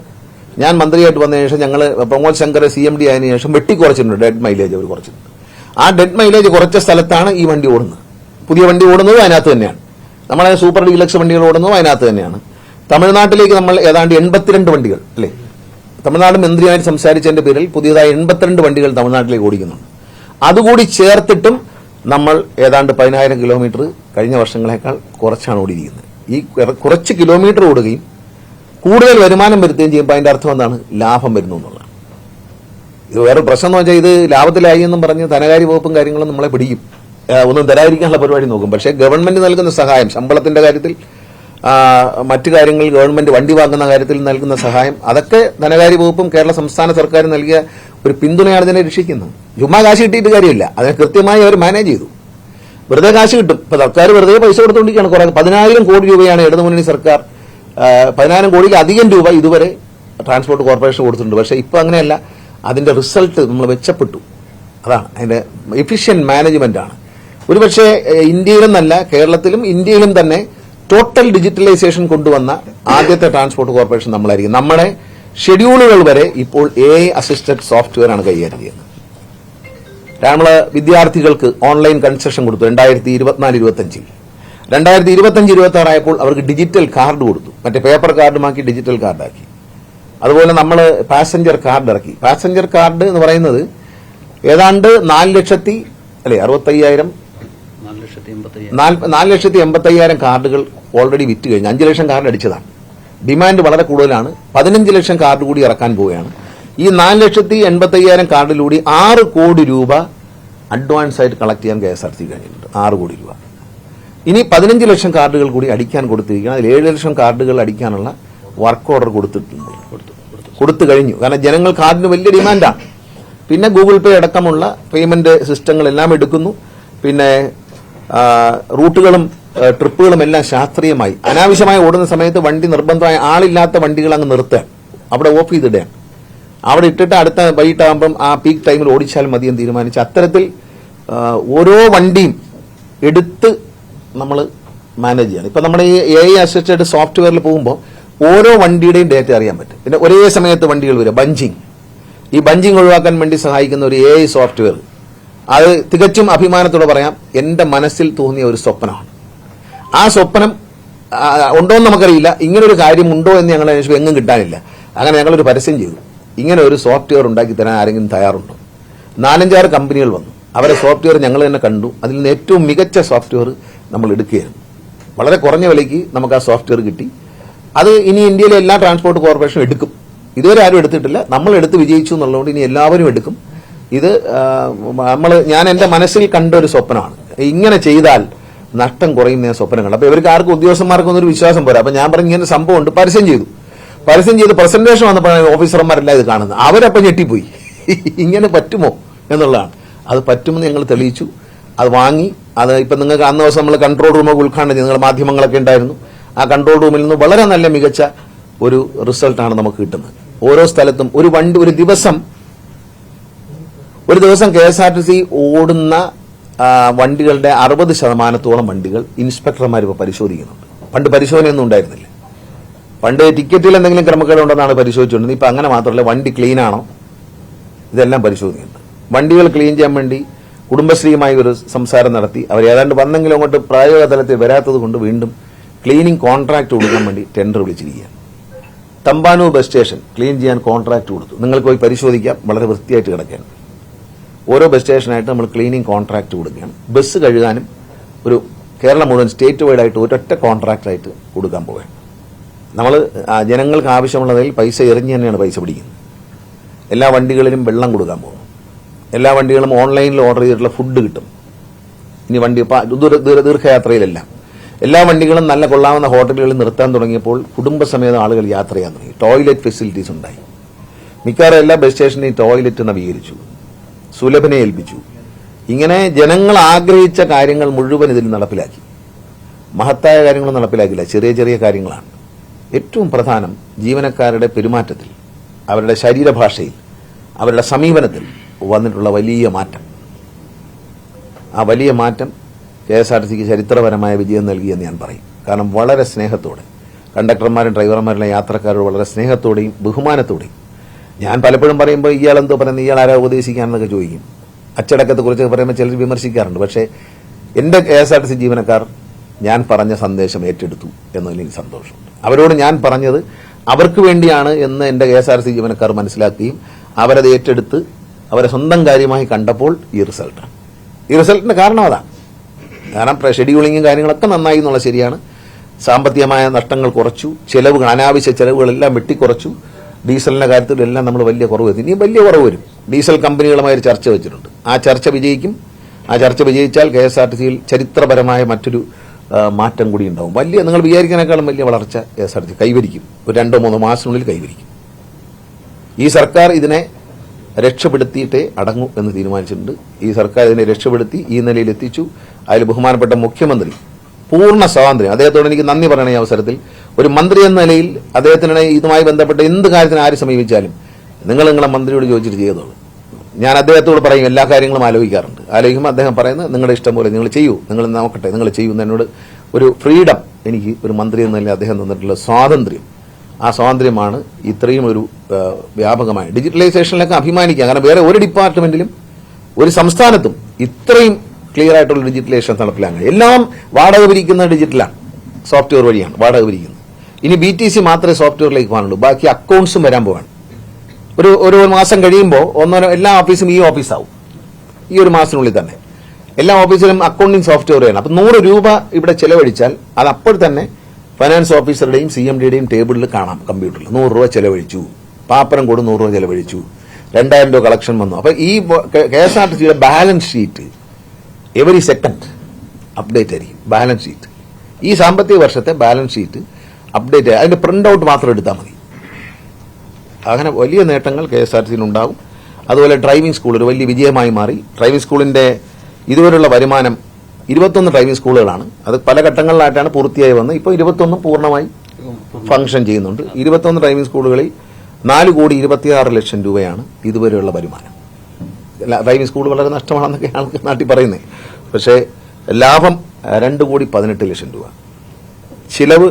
ഞാൻ മന്ത്രിയായിട്ട് വന്നതിന് ശേഷം ഞങ്ങൾ പ്രമോദ് ശങ്കർ CMD ആയതിനു ശേഷം വെട്ടിക്കുറച്ചിട്ടുണ്ട്. ഡെഡ് മൈലേജ് അവർ കുറച്ചിട്ടുണ്ട്. ആ ഡെഡ് മൈലേജ് കുറച്ച സ്ഥലത്താണ് ഈ വണ്ടി ഓടുന്നത്. പുതിയ വണ്ടി ഓടുന്നത് അതിനകത്ത് തന്നെയാണ്. നമ്മളെ സൂപ്പർ ഡീലക്സ് വണ്ടികൾ ഓടുന്നതും അതിനകത്ത് തന്നെയാണ്. തമിഴ്നാട്ടിലേക്ക് നമ്മൾ ഏതാണ്ട് 82 വണ്ടികൾ അല്ലേ, തമിഴ്നാട് മന്ത്രിയായിട്ട് സംസാരിച്ചതിന്റെ പേരിൽ പുതിയതായി 82 വണ്ടികൾ തമിഴ്നാട്ടിലേക്ക് ഓടിക്കുന്നുണ്ട്. അതുകൂടി ചേർത്തിട്ടും നമ്മൾ ഏതാണ്ട് 10,000 കിലോമീറ്റർ കഴിഞ്ഞ വർഷങ്ങളെക്കാൾ കുറച്ചാണ് ഓടിയിരിക്കുന്നത്. ഈ കുറച്ച് കിലോമീറ്റർ ഓടുകയും കൂടുതൽ വരുമാനം വരുത്തുകയും ചെയ്യുമ്പോൾ അതിന്റെ അർത്ഥം എന്താണ്? ലാഭം വരുന്നു എന്നുള്ളതാണ്. ഇത് വേറെ പ്രശ്നം എന്ന് വെച്ചാൽ ഇത് ലാഭത്തിലായി എന്നും പറഞ്ഞ് ധനകാര്യ വകുപ്പും കാര്യങ്ങളും നമ്മളെ പിടിക്കും, ഒന്നും തരാതിരിക്കാനുള്ള പരിപാടി നോക്കും. പക്ഷേ ഗവൺമെന്റ് നൽകുന്ന സഹായം, ശമ്പളത്തിന്റെ കാര്യത്തിൽ, മറ്റു കാര്യങ്ങളിൽ ഗവൺമെന്റ് വണ്ടി വാങ്ങുന്ന കാര്യത്തിൽ നൽകുന്ന സഹായം, അതൊക്കെ ധനകാര്യ വകുപ്പും കേരള സംസ്ഥാന സർക്കാർ നൽകിയ ഒരു പിന്തുണയാണ് ഇതിനെ രക്ഷിക്കുന്നത്. ചുമ്മാ കാശ് കിട്ടിയിട്ട് കാര്യമില്ല, അതിനെ കൃത്യമായി അവർ മാനേജ് ചെയ്തു. വെറുതെ കാശ് കിട്ടും. ഇപ്പൊ സർക്കാർ വെറുതെ പൈസ കൊടുത്തുകൊണ്ടിരിക്കുകയാണ്. കുറെ 10,000 കോടി രൂപയാണ് ഇടതുമുന്നണി സർക്കാർ 10,000 കോടിയിലധികം രൂപ ഇതുവരെ ട്രാൻസ്പോർട്ട് കോർപ്പറേഷൻ കൊടുത്തിട്ടുണ്ട്. പക്ഷേ ഇപ്പൊ അങ്ങനെയല്ല. അതിന്റെ റിസൾട്ട് നമ്മൾ മെച്ചപ്പെട്ടു. അതാണ് അതിന്റെ എഫിഷ്യന്റ് മാനേജ്മെന്റ് ആണ്. ഒരുപക്ഷെ ഇന്ത്യയിലും നല്ല കേരളത്തിലും ഇന്ത്യയിലും തന്നെ ടോട്ടൽ ഡിജിറ്റലൈസേഷൻ കൊണ്ടുവന്ന ആദ്യത്തെ ട്രാൻസ്പോർട്ട് കോർപ്പറേഷൻ നമ്മളായിരിക്കും. നമ്മുടെ ഷെഡ്യൂളുകൾ വരെ ഇപ്പോൾ AI അസിസ്റ്റഡ് സോഫ്റ്റ്വെയർ ആണ് കൈകാര്യം ചെയ്യുന്നത്. നമ്മള് വിദ്യാർത്ഥികൾക്ക് ഓൺലൈൻ കൺസെഷൻ കൊടുത്തു 2024-25. 2025-26 ആയപ്പോൾ അവർക്ക് ഡിജിറ്റൽ കാർഡ് കൊടുത്തു. മറ്റേ പേപ്പർ കാർഡുമാക്കി ഡിജിറ്റൽ കാർഡാക്കി. അതുപോലെ നമ്മൾ പാസഞ്ചർ കാർഡ് ഇറക്കി. പാസഞ്ചർ കാർഡ് എന്ന് പറയുന്നത് ഏതാണ്ട് 4,80,000 കാർഡുകൾ ഓൾറെഡി വിറ്റ് കഴിഞ്ഞു. 5 ലക്ഷം കാർഡ് അടിച്ചതാണ്. ഡിമാൻഡ് വളരെ കൂടുതലാണ്. 15 ലക്ഷം കാർഡ് കൂടി ഇറക്കാൻ പോവുകയാണ്. ഈ 4,80,000 കാർഡിലൂടെ 6 കോടി രൂപ അഡ്വാൻസ് ആയിട്ട് കളക്ട് ചെയ്യാൻ KSRTC കഴിഞ്ഞിട്ടുണ്ട്. 6 കോടി രൂപ. ഇനി 15 ലക്ഷം കാർഡുകൾ കൂടി അടിക്കാൻ കൊടുത്തിരിക്കുകയാണ്. അതിൽ 7 ലക്ഷം കാർഡുകൾ അടിക്കാനുള്ള വർക്ക് ഓർഡർ കൊടുത്തു കഴിഞ്ഞു. കാരണം ജനങ്ങൾ കാർഡിന് വലിയ ഡിമാൻഡാണ്. പിന്നെ ഗൂഗിൾ പേ അടക്കമുള്ള പേയ്മെന്റ് സിസ്റ്റങ്ങളെല്ലാം എടുക്കുന്നു. പിന്നെ റൂട്ടുകളും ട്രിപ്പുകളും എല്ലാം ശാസ്ത്രീയമായി, അനാവശ്യമായി ഓടുന്ന സമയത്ത് വണ്ടി നിർബന്ധമായ ആളില്ലാത്ത വണ്ടികൾ അങ്ങ് നിർത്തുക, അവിടെ ഓഫ് ചെയ്തിടുകയാണ്. അവിടെ ഇട്ടിട്ട് അടുത്ത വൈകിട്ടാകുമ്പം ആ പീക്ക് ടൈമിൽ ഓടിച്ചാൽ മതിയെന്ന് തീരുമാനിച്ച് അത്തരത്തിൽ ഓരോ വണ്ടിയും എടുത്ത് നമ്മൾ മാനേജ് ചെയ്യണം. ഇപ്പൊ നമ്മുടെ ഈ AI അസിസ്റ്റഡ് സോഫ്റ്റ്വെയറിൽ പോകുമ്പോൾ ഓരോ വണ്ടിയുടെയും ഡേറ്റ അറിയാൻ പറ്റും. പിന്നെ ഒരേ സമയത്ത് വണ്ടികൾ വരിക, ഈ ബഞ്ചിങ് ഒഴിവാക്കാൻ വേണ്ടി സഹായിക്കുന്ന ഒരു AI സോഫ്റ്റ്വെയർ. അത് തികച്ചും അഭിമാനത്തോടെ പറയാം, എന്റെ മനസ്സിൽ തോന്നിയ ഒരു സ്വപ്നമാണ്. ആ സ്വപ്നം ഉണ്ടോ എന്ന് നമുക്കറിയില്ല. ഇങ്ങനൊരു കാര്യം ഉണ്ടോ എന്ന് ഞങ്ങൾ അന്വേഷിച്ചു, എങ്ങും കിട്ടാനില്ല. അങ്ങനെ ഞങ്ങളൊരു പരസ്യം ചെയ്തു, ഇങ്ങനെ ഒരു സോഫ്റ്റ്വെയർ ഉണ്ടാക്കി തരാൻ ആരെങ്കിലും തയ്യാറുണ്ടോ? 4-5 കമ്പനികൾ വന്നു. അവരെ സോഫ്റ്റ്വെയർ ഞങ്ങൾ തന്നെ കണ്ടു. അതിൽ നിന്ന് ഏറ്റവും മികച്ച സോഫ്റ്റ്വെയർ നമ്മൾ എടുക്കുകയായിരുന്നു. വളരെ കുറഞ്ഞ വിലയ്ക്ക് നമുക്ക് ആ സോഫ്റ്റ്വെയർ കിട്ടി. അത് ഇനി ഇന്ത്യയിലെ എല്ലാ ട്രാൻസ്പോർട്ട് കോർപ്പറേഷനും എടുക്കും. ഇതുവരെ ആരും എടുത്തിട്ടില്ല. നമ്മൾ എടുത്ത് വിജയിച്ചു എന്നുള്ളതുകൊണ്ട് ഇനി എല്ലാവരും എടുക്കും. ഇത് ഞാൻ എന്റെ മനസ്സിൽ കണ്ട ഒരു സ്വപ്നമാണ്. ഇങ്ങനെ ചെയ്താൽ നഷ്ടം കുറയുന്ന സ്വപ്നം കണ്ടു. അപ്പൊ ഇവർക്ക് ആർക്കും ഉദ്യോഗസ്ഥന്മാർക്കൊന്നും ഒരു വിശ്വാസം പോരാ. അപ്പൊ ഞാൻ പറഞ്ഞു ഇങ്ങനെ സംഭവം ഉണ്ട്. പരസ്യം ചെയ്ത് പ്രസന്റേഷൻ വന്നപ്പോഴാണ് ഓഫീസർമാരെല്ലാം ഇത് കാണുന്നത്. അവരപ്പം ഞെട്ടിപ്പോയി, ഇങ്ങനെ പറ്റുമോ എന്നുള്ളതാണ്. അത് പറ്റുമെന്ന് ഞങ്ങൾ തെളിയിച്ചു. അത് വാങ്ങി. അത് ഇപ്പൊ നിങ്ങൾക്ക് അന്ന് ദിവസം നമ്മൾ കൺട്രോൾ റൂമൊക്കെ ഉദ്ഘാടനം ചെയ്ത് നിങ്ങൾ മാധ്യമങ്ങളൊക്കെ ഉണ്ടായിരുന്നു. ആ കൺട്രോൾ റൂമിൽ നിന്ന് വളരെ നല്ല മികച്ച ഒരു റിസൾട്ടാണ് നമുക്ക് കിട്ടുന്നത്. ഓരോ സ്ഥലത്തും ഒരു വണ്ടി ഒരു ദിവസം KSRTC ഓടുന്ന വണ്ടികളുടെ 60% വണ്ടികൾ ഇൻസ്പെക്ടർമാർ ഇപ്പോൾ പരിശോധിക്കുന്നുണ്ട്. പണ്ട് പരിശോധനയൊന്നും ഉണ്ടായിരുന്നില്ല. പണ്ട് ടിക്കറ്റിൽ എന്തെങ്കിലും ക്രമക്കേടുണ്ടെന്നാണ് പരിശോധിച്ചുകൊണ്ടിരുന്നത്. ഇപ്പം അങ്ങനെ മാത്രമല്ല, വണ്ടി ക്ലീൻ ആണോ ഇതെല്ലാം പരിശോധിക്കുന്നുണ്ട്. വണ്ടികൾ ക്ലീൻ ചെയ്യാൻ വേണ്ടി കുടുംബശ്രീയുമായി ഒരു സംസാരം നടത്തി. അവർ ഏതാണ്ട് വന്നെങ്കിലും അങ്ങോട്ട് പ്രായോഗിക തലത്തിൽ വരാത്തത് കൊണ്ട് വീണ്ടും ക്ലീനിങ് കോൺട്രാക്ട് കൊടുക്കാൻ വേണ്ടി ടെൻഡർ വിളിച്ചിരിക്കുകയാണ്. തമ്പാനൂർ ബസ് സ്റ്റേഷൻ ക്ലീൻ ചെയ്യാൻ കോൺട്രാക്ട് കൊടുത്തു. നിങ്ങൾക്ക് പോയി പരിശോധിക്കാം, വളരെ വൃത്തിയായിട്ട് കിടക്കുകയാണ്. ഓരോ ബസ് സ്റ്റേഷനായിട്ട് നമ്മൾ ക്ലീനിങ് കോൺട്രാക്ട് കൊടുക്കുകയാണ്. ബസ് കഴുകാനും ഒരു കേരളം മുഴുവൻ സ്റ്റേറ്റ് വൈഡ് ആയിട്ട് ഒരൊറ്റ കോൺട്രാക്റ്റായിട്ട് കൊടുക്കാൻ പോവുകയാണ്. നമ്മൾ ജനങ്ങൾക്ക് ആവശ്യമുള്ളതിൽ പൈസ എറിഞ്ഞ് തന്നെയാണ് പൈസ പിടിക്കുന്നത്. എല്ലാ വണ്ടികളിലും വെള്ളം കൊടുക്കാൻ പോകും. എല്ലാ വണ്ടികളും ഓൺലൈനിൽ ഓർഡർ ചെയ്തിട്ടുള്ള ഫുഡ് കിട്ടും. ഇനി വണ്ടി ദീർഘയാത്രയിലെല്ലാം എല്ലാ വണ്ടികളും നല്ല കൊള്ളാവുന്ന ഹോട്ടലുകളിൽ നിർത്താൻ തുടങ്ങിയപ്പോൾ കുടുംബസമേതം ആളുകൾ യാത്ര ചെയ്യാൻ തുടങ്ങി. ടോയ്ലറ്റ് ഫെസിലിറ്റീസ് ഉണ്ടായി. മിക്കവാറും എല്ലാ ബസ് സ്റ്റേഷനെയും ടോയ്ലറ്റ് നവീകരിച്ചു, സുലഭനെ ഏൽപ്പിച്ചു. ഇങ്ങനെ ജനങ്ങൾ ആഗ്രഹിച്ച കാര്യങ്ങൾ മുഴുവൻ ഇതിൽ നടപ്പിലാക്കി. മഹത്തായ കാര്യങ്ങളൊന്നും നടപ്പിലാക്കില്ല, ചെറിയ ചെറിയ കാര്യങ്ങളാണ്. ഏറ്റവും പ്രധാനം ജീവനക്കാരുടെ പെരുമാറ്റത്തിൽ, അവരുടെ ശരീരഭാഷയിൽ, അവരുടെ സമീപനത്തിൽ വന്നിട്ടുള്ള വലിയ മാറ്റം. ആ വലിയ മാറ്റം KSRTCക്ക് ചരിത്രപരമായ വിജയം നൽകിയെന്ന് ഞാൻ പറയും. കാരണം വളരെ സ്നേഹത്തോടെ കണ്ടക്ടർമാരും ഡ്രൈവർമാരുള്ള യാത്രക്കാരോട് വളരെ സ്നേഹത്തോടെയും ബഹുമാനത്തോടെയും. ഞാൻ പലപ്പോഴും പറയുമ്പോൾ ഇയാളെന്തോ പറയുന്നത്, ഇയാൾ ആരാ ഉപദേശിക്കാനെന്നൊക്കെ ചോദിക്കും. അച്ചടക്കത്തെക്കുറിച്ച് പറയുമ്പോൾ ചിലർ വിമർശിക്കാറുണ്ട്. പക്ഷേ എൻ്റെ KSRTC ജീവനക്കാർ ഞാൻ പറഞ്ഞ സന്ദേശം ഏറ്റെടുത്തു എന്നതിൽ എനിക്ക് സന്തോഷമുണ്ട്. അവരോട് ഞാൻ പറഞ്ഞത് അവർക്ക് വേണ്ടിയാണ് എന്ന് എൻ്റെ KSRTC ജീവനക്കാർ മനസ്സിലാക്കുകയും അവരത് ഏറ്റെടുത്ത് അവരെ സ്വന്തം കാര്യമായി കണ്ടപ്പോൾ ഈ റിസൾട്ടാണ്. ഈ റിസൾട്ടിന്റെ കാരണം അതാണ്. കാരണം ഷെഡ്യൂളിങ്ങും കാര്യങ്ങളൊക്കെ നന്നായി എന്നുള്ള ശരിയാണ്. സാമ്പത്തികമായ നഷ്ടങ്ങൾ കുറച്ചു, ചെലവുകൾ, അനാവശ്യ ചെലവുകളെല്ലാം വെട്ടിക്കുറച്ചു. ഡീസലിന്റെ കാര്യത്തിലെല്ലാം നമ്മൾ വലിയ കുറവ് വരുത്തി. ഇനി വലിയ കുറവ് വരും. ഡീസൽ കമ്പനികളുമായി ഒരു ചർച്ച വെച്ചിട്ടുണ്ട്. ആ ചർച്ച വിജയിക്കും. ആ ചർച്ച വിജയിച്ചാൽ KSRTCയിൽ ചരിത്രപരമായ മറ്റൊരു മാറ്റം കൂടി ഉണ്ടാവും. വലിയ, നിങ്ങൾ വിചാരിക്കുന്നതിനേക്കാളും വലിയ വളർച്ച KSRTC കൈവരിക്കും. ഒരു 2-3 മാസത്തിനുള്ളിൽ കൈവരിക്കും. ഈ സർക്കാർ ഇതിനെ രക്ഷപ്പെടുത്തിയിട്ടേ അടങ്ങൂ എന്ന് തീരുമാനിച്ചിട്ടുണ്ട്. ഈ സർക്കാർ ഇതിനെ രക്ഷപ്പെടുത്തി ഈ നിലയിൽ എത്തിച്ചു. അതിൽ ബഹുമാനപ്പെട്ട മുഖ്യമന്ത്രി പൂർണ്ണ സ്വാതന്ത്ര്യം, അദ്ദേഹത്തോട് എനിക്ക് നന്ദി പറയണ ഈ അവസരത്തിൽ. ഒരു മന്ത്രി എന്ന നിലയിൽ അദ്ദേഹത്തിന് ഇതുമായി ബന്ധപ്പെട്ട എന്ത് കാര്യത്തിന് ആര് സമീപിച്ചാലും നിങ്ങളെ മന്ത്രിയോട് ചോദിച്ചിട്ട് ചെയ്തോളൂ. ഞാൻ അദ്ദേഹത്തോട് പറയും, എല്ലാ കാര്യങ്ങളും ആലോചിക്കാറുണ്ട്. ആലോചിക്കുമ്പോൾ അദ്ദേഹം പറയുന്നത് നിങ്ങളുടെ ഇഷ്ടം പോലെ നിങ്ങൾ ചെയ്യൂ, നിങ്ങൾ നോക്കട്ടെ, നിങ്ങൾ ചെയ്യുന്ന എന്നോട് ഒരു ഫ്രീഡം എനിക്ക് ഒരു മന്ത്രി എന്ന നിലയിൽ അദ്ദേഹം തന്നിട്ടുള്ള സ്വാതന്ത്ര്യം. ആ സ്വാതന്ത്ര്യമാണ് ഇത്രയും ഒരു വ്യാപകമായ ഡിജിറ്റലൈസേഷനിലൊക്കെ അഭിമാനിക്കുക. കാരണം വേറെ ഒരു ഡിപ്പാർട്ട്മെന്റിലും ഒരു സംസ്ഥാനത്തും ഇത്രയും ക്ലിയർ ആയിട്ടുള്ള ഡിജിറ്റലൈസേഷൻ നടപ്പിലാക്കുക. എല്ലാം വാടക പിരിക്കുന്ന ഡിജിറ്റലാണ്, സോഫ്റ്റ്വെയർ വഴിയാണ് വാടക പിരിക്കുന്നത്. ഇനി BTC മാത്രമേ സോഫ്റ്റ്വെയറിലേക്ക് പോകാനുള്ളൂ. ബാക്കി അക്കൗണ്ട്സും വരാൻ പോവാണ്. ഒരു മാസം കഴിയുമ്പോൾ എല്ലാ ഓഫീസും ഈ ഓഫീസാവും. ഈ ഒരു മാസത്തിനുള്ളിൽ തന്നെ എല്ലാ ഓഫീസിലും അക്കൗണ്ടിങ് സോഫ്റ്റ്വെയർ വേണം. അപ്പം 100 രൂപ ഇവിടെ ചെലവഴിച്ചാൽ അത് അപ്പോൾ തന്നെ ഫൈനാൻസ് ഓഫീസറുടെയും CMDയുടെയും ടേബിളിൽ കാണാം കമ്പ്യൂട്ടറിൽ. 100 രൂപ ചെലവഴിച്ചു, പാപ്പരം കൂടെ 100 രൂപ ചെലവഴിച്ചു, 2000 രൂപ കളക്ഷൻ വന്നു. അപ്പൊ ഈ KSRTCയുടെ balance sheet every second update ആയിരിക്കും. ബാലൻസ് ഷീറ്റ്, ഈ സാമ്പത്തിക വർഷത്തെ ബാലൻസ് ഷീറ്റ് അപ്ഡേറ്റ്, അതിന്റെ പ്രിന്റ് ഔട്ട് മാത്രം എടുത്താൽ മതി. അങ്ങനെ വലിയ നേട്ടങ്ങൾ KSRTCയിൽ ഉണ്ടാകും. അതുപോലെ ഡ്രൈവിംഗ് സ്കൂൾ ഒരു വലിയ വിജയമായി മാറി. ഡ്രൈവിംഗ് സ്കൂളിന്റെ ഇതുവരെയുള്ള വരുമാനം 21 ഡ്രൈവിംഗ് സ്കൂളുകളാണ്. അത് പല ഘട്ടങ്ങളിലായിട്ടാണ് പൂർത്തിയായി വന്നത്. ഇപ്പോൾ 21 പൂർണ്ണമായി ഫംഗ്ഷൻ ചെയ്യുന്നുണ്ട്. 21 ഡ്രൈവിംഗ് സ്കൂളുകളിൽ 4,26,00,000 രൂപയാണ് ഇതുവരെയുള്ള വരുമാനം. ഡ്രൈവിംഗ് സ്കൂൾ വളരെ നഷ്ടമാണെന്നൊക്കെ ആൾക്ക് നാട്ടിൽ പറയുന്നത്. പക്ഷേ ലാഭം 2,18,00,000 രൂപ, ചിലവ്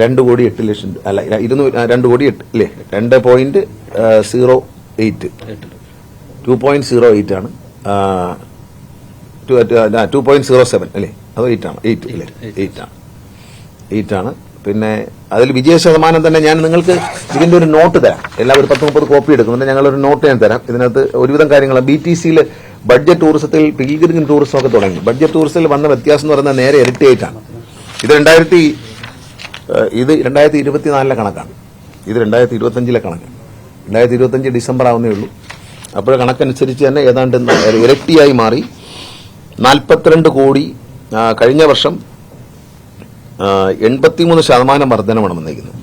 2,08,00,000, അല്ല 2,08,00,000 അല്ലേ, 2.08 ആണ്. 2.07 അല്ലേ, അത് 8 ആണ്. 8 ആണ്. പിന്നെ അതിൽ വിജയ ശതമാനം തന്നെ ഞാൻ നിങ്ങൾക്ക് ഇതിന്റെ ഒരു നോട്ട് തരാം. എല്ലാവരും 10-30 കോപ്പി എടുക്കുന്നുണ്ട്. ഞങ്ങളൊരു നോട്ട് ഞാൻ തരാം. ഇതിനകത്ത് ഒരുവിധം കാര്യങ്ങൾ BTCയിൽ ബഡ്ജറ്റ് ടൂറിസത്തിൽ പിൽഗ്രിം ടൂറിസം ഒക്കെ തുടങ്ങി. ബഡ്ജറ്റ് ടൂറിസത്തിൽ വന്ന വ്യത്യാസം എന്ന് പറയുന്നത് നേരെ ഇരട്ടിയായിട്ടാണ്. ഇത് 2024 കണക്കാണ്. ഇത് 2025 കണക്കാണ്. 2025 ഡിസംബർ ആവുന്നേ ഉള്ളൂ. അപ്പോൾ കണക്കനുസരിച്ച് തന്നെ ഏതാണ്ട് ഇരട്ടിയായി മാറി. 42 കോടി. കഴിഞ്ഞ വർഷം 83% വർധനമാണ് വന്നിരിക്കുന്നത്.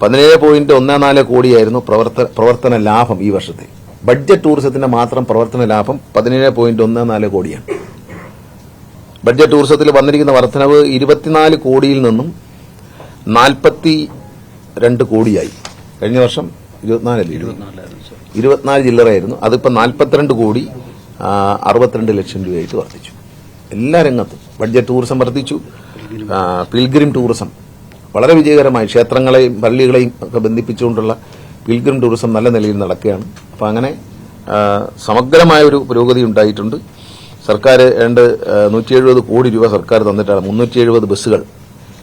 17.14 കോടിയായിരുന്നു പ്രവർത്തന ലാഭം ഈ വർഷത്തെ. ബഡ്ജറ്റ് ടൂറിസത്തിന്റെ മാത്രം പ്രവർത്തന ലാഭം 17.14 കോടിയാണ്. ബഡ്ജറ്റ് ടൂറിസത്തിൽ വന്നിരിക്കുന്ന വർധനവ് 24 കോടിയിൽ നിന്നും 42 കോടിയായി. കഴിഞ്ഞ വർഷം 24 ചില്ലറയായിരുന്നു. അതിപ്പോൾ 42 കോടി. 62 ലക്ഷം രൂപയായിട്ട് വർദ്ധിച്ചു. എല്ലാ രംഗത്തും ബഡ്ജറ്റ് ടൂറിസം വർദ്ധിച്ചു. പിൽഗ്രിം ടൂറിസം വളരെ വിജയകരമായി ക്ഷേത്രങ്ങളെയും പള്ളികളെയും ഒക്കെ ബന്ധിപ്പിച്ചുകൊണ്ടുള്ള പിൽഗ്രിം ടൂറിസം നല്ല നിലയിൽ നടക്കുകയാണ്. അപ്പം അങ്ങനെ സമഗ്രമായ ഒരു പുരോഗതി ഉണ്ടായിട്ടുണ്ട്. സർക്കാർ 170 കോടി രൂപ സർക്കാർ തന്നിട്ടാണ് 370 ബസ്സുകൾ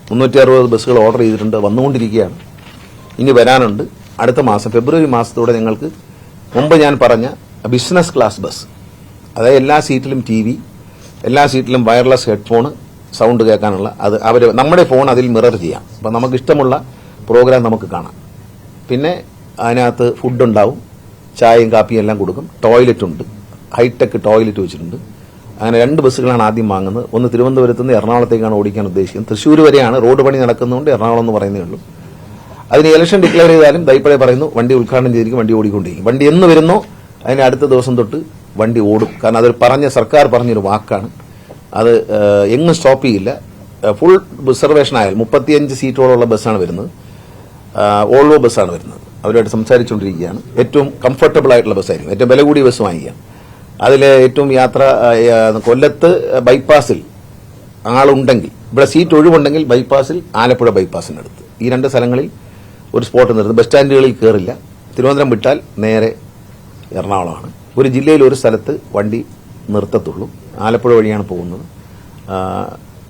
360 ബസ്സുകൾ ഓർഡർ ചെയ്തിട്ടുണ്ട്. വന്നുകൊണ്ടിരിക്കുകയാണ്. ഇനി വരാനുണ്ട്. അടുത്ത മാസം ഫെബ്രുവരി മാസത്തോടെ ഞങ്ങൾക്ക് മുമ്പ് ഞാൻ പറഞ്ഞ ബിസിനസ് ക്ലാസ് ബസ്, അതായത് എല്ലാ സീറ്റിലും TV, എല്ലാ സീറ്റിലും വയർലെസ് ഹെഡ്ഫോൺ സൗണ്ട് കേൾക്കാനുള്ള, അത് നമ്മുടെ ഫോൺ അതിൽ മിറർ ചെയ്യാം. അപ്പം നമുക്ക് ഇഷ്ടമുള്ള പ്രോഗ്രാം നമുക്ക് കാണാം. പിന്നെ അതിനകത്ത് ഫുഡ് ഉണ്ടാവും, ചായയും കാപ്പിയും എല്ലാം കൊടുക്കും. ടോയ്ലറ്റ് ഉണ്ട്, ഹൈടെക് ടോയ്ലറ്റ് വെച്ചിട്ടുണ്ട്. അങ്ങനെ 2 ബസ്സുകളാണ് ആദ്യം വാങ്ങുന്നത്. ഒന്ന് തിരുവനന്തപുരത്ത് നിന്ന് എറണാകുളത്തേക്കാണ് ഓടിക്കാൻ ഉദ്ദേശിക്കുന്നത്. തൃശ്ശൂർ വരെയാണ് റോഡ് പണി നടക്കുന്നതുകൊണ്ട് എറണാകുളം എന്ന് പറയുന്നേ ഉള്ളൂ. അതിന് ഇലക്ഷൻ ഡിക്ലെയർ ചെയ്താലും ദൈപ്പടെ പറയുന്നു വണ്ടി ഉദ്ഘാടനം ചെയ്തിരിക്കും, വണ്ടി ഓടിക്കൊണ്ടിരിക്കും. വണ്ടി എന്ന് വരുന്നോ അതിന് അടുത്ത ദിവസം തൊട്ട് വണ്ടി ഓടും. കാരണം അത് സർക്കാർ പറഞ്ഞൊരു വാക്കാണ്. അത് എങ്ങും സ്റ്റോപ്പ് ചെയ്യില്ല. ഫുൾ റിസർവേഷൻ ആയാൽ 35 സീറ്റോളമുള്ള ബസ്സാണ് വരുന്നത്. ഓൾവോ ബസ്സാണ് വരുന്നത്. അവരുമായിട്ട് സംസാരിച്ചുകൊണ്ടിരിക്കുകയാണ്. ഏറ്റവും കംഫർട്ടബിൾ ആയിട്ടുള്ള ബസ്സായിരിക്കും. ഏറ്റവും വില കൂടിയ ബസ് വാങ്ങിക്കാം. അതിൽ ഏറ്റവും യാത്ര കൊല്ലത്ത് ബൈപ്പാസിൽ ആളുണ്ടെങ്കിൽ, ഇവിടെ സീറ്റ് ഒഴിവുണ്ടെങ്കിൽ ബൈപ്പാസിൽ ആലപ്പുഴ ബൈപ്പാസിനടുത്ത് ഈ 2 സ്ഥലങ്ങളിൽ ഒരു സ്പോട്ട് നിർത്തും. ബസ് സ്റ്റാൻഡുകളിൽ കയറില്ല. തിരുവനന്തപുരം വിട്ടാൽ നേരെ എറണാകുളമാണ്. ഒരു ജില്ലയിൽ ഒരു സ്ഥലത്ത് വണ്ടി നിർത്തത്തുള്ളൂ. ആലപ്പുഴ വഴിയാണ് പോകുന്നത്.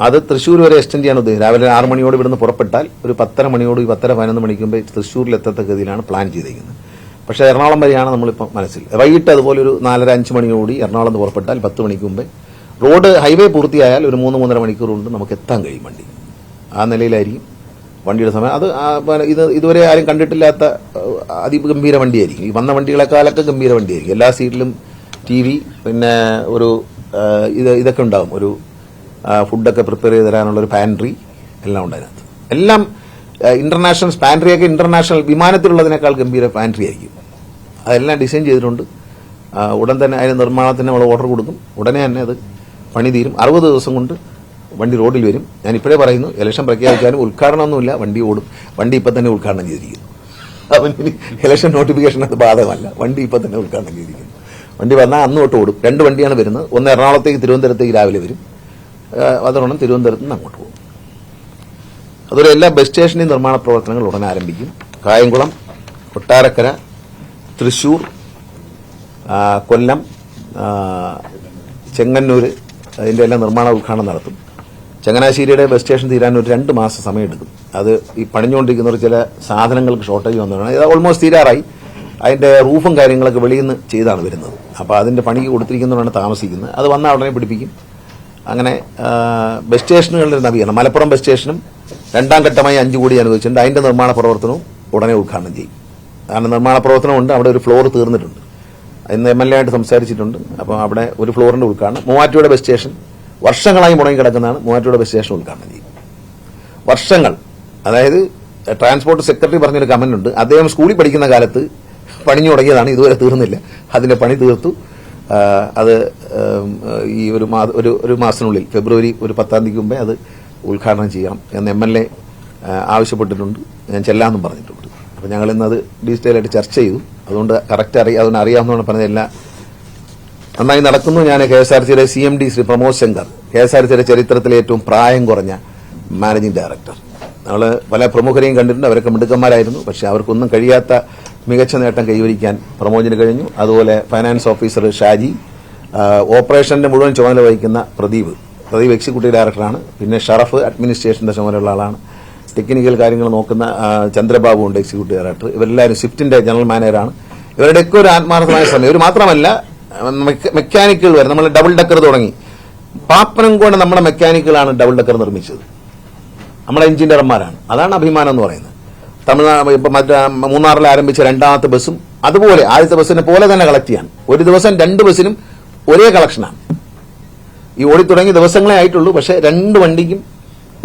അത് തൃശ്ശൂർ വരെ എക്സ്റ്റെൻഡ് ചെയ്യാൻ ഉദ്ദേശിക്കുന്നത്. രാവിലെ 6 മണിയോട് ഇവിടുന്ന് പുറപ്പെട്ടാൽ ഒരു 10:30 മണിയോട് 10:11 മണിക്കുമ്പോൾ തൃശ്ശൂരിലെത്തത്ത ഗതിയിലാണ് പ്ലാൻ ചെയ്തിരിക്കുന്നത്. പക്ഷേ എറണാകുളം വരെയാണ് നമ്മളിപ്പോൾ മനസ്സിൽ. വൈകിട്ട് അതുപോലെ ഒരു 4:30-5 മണിയോടി എറണാകുളത്ത് പുറപ്പെട്ടാൽ 10 മണിക്ക് മുമ്പേ റോഡ് ഹൈവേ പൂർത്തിയായാൽ ഒരു 3-3.5 മണിക്കൂർ കൊണ്ട് നമുക്ക് എത്താൻ കഴിയും. വണ്ടി ആ നിലയിലായിരിക്കും വണ്ടിയുടെ സമയം. അത് ഇതുവരെ ആരും കണ്ടിട്ടില്ലാത്ത അതിഗംഭീര വണ്ടിയായിരിക്കും. ഈ വന്ന വണ്ടികളെക്കാളൊക്കെ ഗംഭീര വണ്ടിയായിരിക്കും. എല്ലാ സീറ്റിലും TV, പിന്നെ ഒരു ഇതൊക്കെ ഉണ്ടാകും. ഒരു ഫുഡൊക്കെ പ്രിപ്പയർ ചെയ്ത് തരാനുള്ളൊരു പാൻട്രി എല്ലാം ഉണ്ട് അതിനകത്ത്. എല്ലാം ഇന്റർനാഷണൽ പാൻട്രിയൊക്കെ ഇന്റർനാഷണൽ വിമാനത്തിലുള്ളതിനേക്കാൾ ഗംഭീര പാൻട്രി ആയിരിക്കും. അതെല്ലാം ഡിസൈൻ ചെയ്തിട്ടുണ്ട്. ഉടൻ തന്നെ അതിന് നിർമ്മാണത്തിന് നമ്മൾ ഓർഡർ കൊടുക്കും. ഉടനെ തന്നെ അത് പണി തീരും. 60 ദിവസം കൊണ്ട് വണ്ടി റോഡിൽ വരും. ഞാൻ ഇപ്പോഴേ പറയുന്നു, ഇലക്ഷൻ പ്രഖ്യാപിച്ചാലും ഉദ്ഘാടനമൊന്നുമില്ല, വണ്ടി ഓടും. വണ്ടി ഇപ്പം തന്നെ ഉദ്ഘാടനം ചെയ്തിരിക്കുന്നു. അവന് ഇലക്ഷൻ നോട്ടിഫിക്കേഷൻ അത് ബാധകമല്ല. വണ്ടി ഇപ്പം തന്നെ ഉദ്ഘാടനം ചെയ്തിരിക്കുന്നു. വണ്ടി വന്നാൽ അന്ന് തൊട്ട് ഓടും. 2 വണ്ടിയാണ് വരുന്നത്. ഒന്ന് എറണാകുളത്തേക്ക് തിരുവനന്തപുരത്തേക്ക് രാവിലെ വരും. അതോടൊപ്പം തിരുവനന്തപുരത്ത് നിന്ന് അങ്ങോട്ട് പോകും. അതുപോലെ എല്ലാ ബസ് സ്റ്റേഷൻ്റെയും നിർമ്മാണ പ്രവർത്തനങ്ങൾ ഉടനെ ആരംഭിക്കും. കായംകുളം, കൊട്ടാരക്കര, തൃശ്ശൂർ, കൊല്ലം, ചെങ്ങന്നൂർ, അതിൻ്റെ എല്ലാം നിർമ്മാണ ഉദ്ഘാടനം നടത്തും. ചങ്ങനാശ്ശേരിയുടെ ബസ് സ്റ്റേഷൻ തീരാൻ ഒരു 2 മാസം സമയമെടുക്കും. അത് ഈ പണിഞ്ഞുകൊണ്ടിരിക്കുന്നവർ ചില സാധനങ്ങൾക്ക് ഷോർട്ടേജ് വന്നതാണ്. ഇത് ഓൾമോസ്റ്റ് തീരാറായി. അതിൻ്റെ റൂഫും കാര്യങ്ങളൊക്കെ വെളിയിൽ നിന്ന് ചെയ്താണ് വരുന്നത്. അപ്പോൾ അതിൻ്റെ പണിക്ക് കൊടുത്തിരിക്കുന്നവരാണ് താമസിക്കുന്നത്. അത് വന്നാൽ ഉടനെ പിടിപ്പിക്കും. അങ്ങനെ ബസ് സ്റ്റേഷനുകളുടെ നവീകരണം, മലപ്പുറം ബസ് സ്റ്റേഷനും 2ാം ഘട്ടമായി 5 കോടി അനുവദിച്ചിട്ടുണ്ട്. അതിൻ്റെ നിർമ്മാണ പ്രവർത്തനവും ഉടനെ ഉദ്ഘാടനം ചെയ്യും. കാരണം നിർമ്മാണ പ്രവർത്തനമുണ്ട്. അവിടെ ഒരു ഫ്ലോർ തീർന്നിട്ടുണ്ട്. ഇന്ന് MLA ആയിട്ട് സംസാരിച്ചിട്ടുണ്ട്. അപ്പോൾ അവിടെ ഒരു ഫ്ലോറിന്റെ ഉദ്ഘാടനം. മൂവാറ്റുപുഴ ബസ് സ്റ്റേഷൻ വർഷങ്ങളായി മുടങ്ങി കിടക്കുന്നതാണ്. മൂവാറ്റുപുഴ ബസ് സ്റ്റേഷൻ ഉദ്ഘാടനം ചെയ്യും. വർഷങ്ങൾ, അതായത് ട്രാൻസ്പോർട്ട് സെക്രട്ടറി പറഞ്ഞൊരു കമന്റ് ഉണ്ട്. അദ്ദേഹം സ്കൂളിൽ പഠിക്കുന്ന കാലത്ത് പണിഞ്ഞു തുടങ്ങിയതാണ്, ഇതുവരെ തീർന്നില്ല. അതിന്റെ പണി തീർത്തു. അത് ഈ ഒരു മാസത്തിനുള്ളിൽ ഫെബ്രുവരി 10-ാം തീയതിക്ക് മുമ്പേ അത് ഉദ്ഘാടനം ചെയ്യണം എന്ന് MLA ആവശ്യപ്പെട്ടിട്ടുണ്ട്. ഞാൻ ചെല്ലാമെന്നും പറഞ്ഞിട്ടുണ്ട്. അപ്പോൾ ഞങ്ങൾ ഇന്നത് ഡീറ്റെയിൽ ആയിട്ട് ചർച്ച ചെയ്തു. അതുകൊണ്ട് കറക്റ്റ് അതുകൊണ്ട് അറിയാവുന്നതാണ് പറഞ്ഞത്. എല്ലാം നന്നായി നടക്കുന്നു. ഞാൻ KSRTCയുടെ CMD ശ്രീ പ്രമോദ് ശങ്കർ, KSRTCയുടെ ചരിത്രത്തിലെ ഏറ്റവും പ്രായം കുറഞ്ഞ മാനേജിംഗ് ഡയറക്ടർ. നമ്മൾ പല പ്രമുഖരെയും കണ്ടിട്ടുണ്ട്. അവരൊക്കെ മിടുക്കന്മാരായിരുന്നു. പക്ഷെ അവർക്കൊന്നും കഴിയാത്ത മികച്ച നേട്ടം കൈവരിക്കാൻ പ്രമോദിന് കഴിഞ്ഞു. അതുപോലെ ഫൈനാൻസ് ഓഫീസർ ഷാജി, ഓപ്പറേഷന്റെ മുഴുവൻ ചുമതല വഹിക്കുന്ന പ്രദീപ് എക്സിക്യൂട്ടീവ് ഡയറക്ടറാണ്. പിന്നെ ഷറഫ് അഡ്മിനിസ്ട്രേഷന്റെ ചുമതലയുള്ള ആളാണ്. ടെക്നിക്കൽ കാര്യങ്ങൾ നോക്കുന്ന ചന്ദ്രബാബു ഉണ്ട്, എക്സിക്യൂട്ടീവ് ഡയറക്ടർ. ഇവരെല്ലാവരും സ്വിഫ്റ്റിന്റെ ജനറൽ മാനേജറാണ്. ഇവരുടെയൊക്കെ ഒരു ആത്മാർത്ഥമായ സമയം. ഇവർ മാത്രമല്ല, മെക്കാനിക്കുകൾ വരെ. നമ്മൾ ഡബിൾ ഡക്കർ തുടങ്ങി. പാപ്പനംകോട് നമ്മുടെ മെക്കാനിക്കുകളാണ് ഡബിൾ ഡക്കർ നിർമ്മിച്ചത്. നമ്മളെ എഞ്ചിനീയർമാരാണ്. അതാണ് അഭിമാനം എന്ന് പറയുന്നത്. തമിഴ്നാട് മൂന്നാറിൽ ആരംഭിച്ച 2ാമത്തെ ബസ്സും അതുപോലെ ആദ്യത്തെ ബസ്സിനെ പോലെ തന്നെ കളക്ട് ചെയ്യാൻ. ഒരു ദിവസം 2 ബസ്സിനും ഒരേ കളക്ഷനാണ്. ഈ ഓടിത്തുടങ്ങിയ ദിവസങ്ങളെ ആയിട്ടുള്ളൂ. പക്ഷേ 2 വണ്ടിക്കും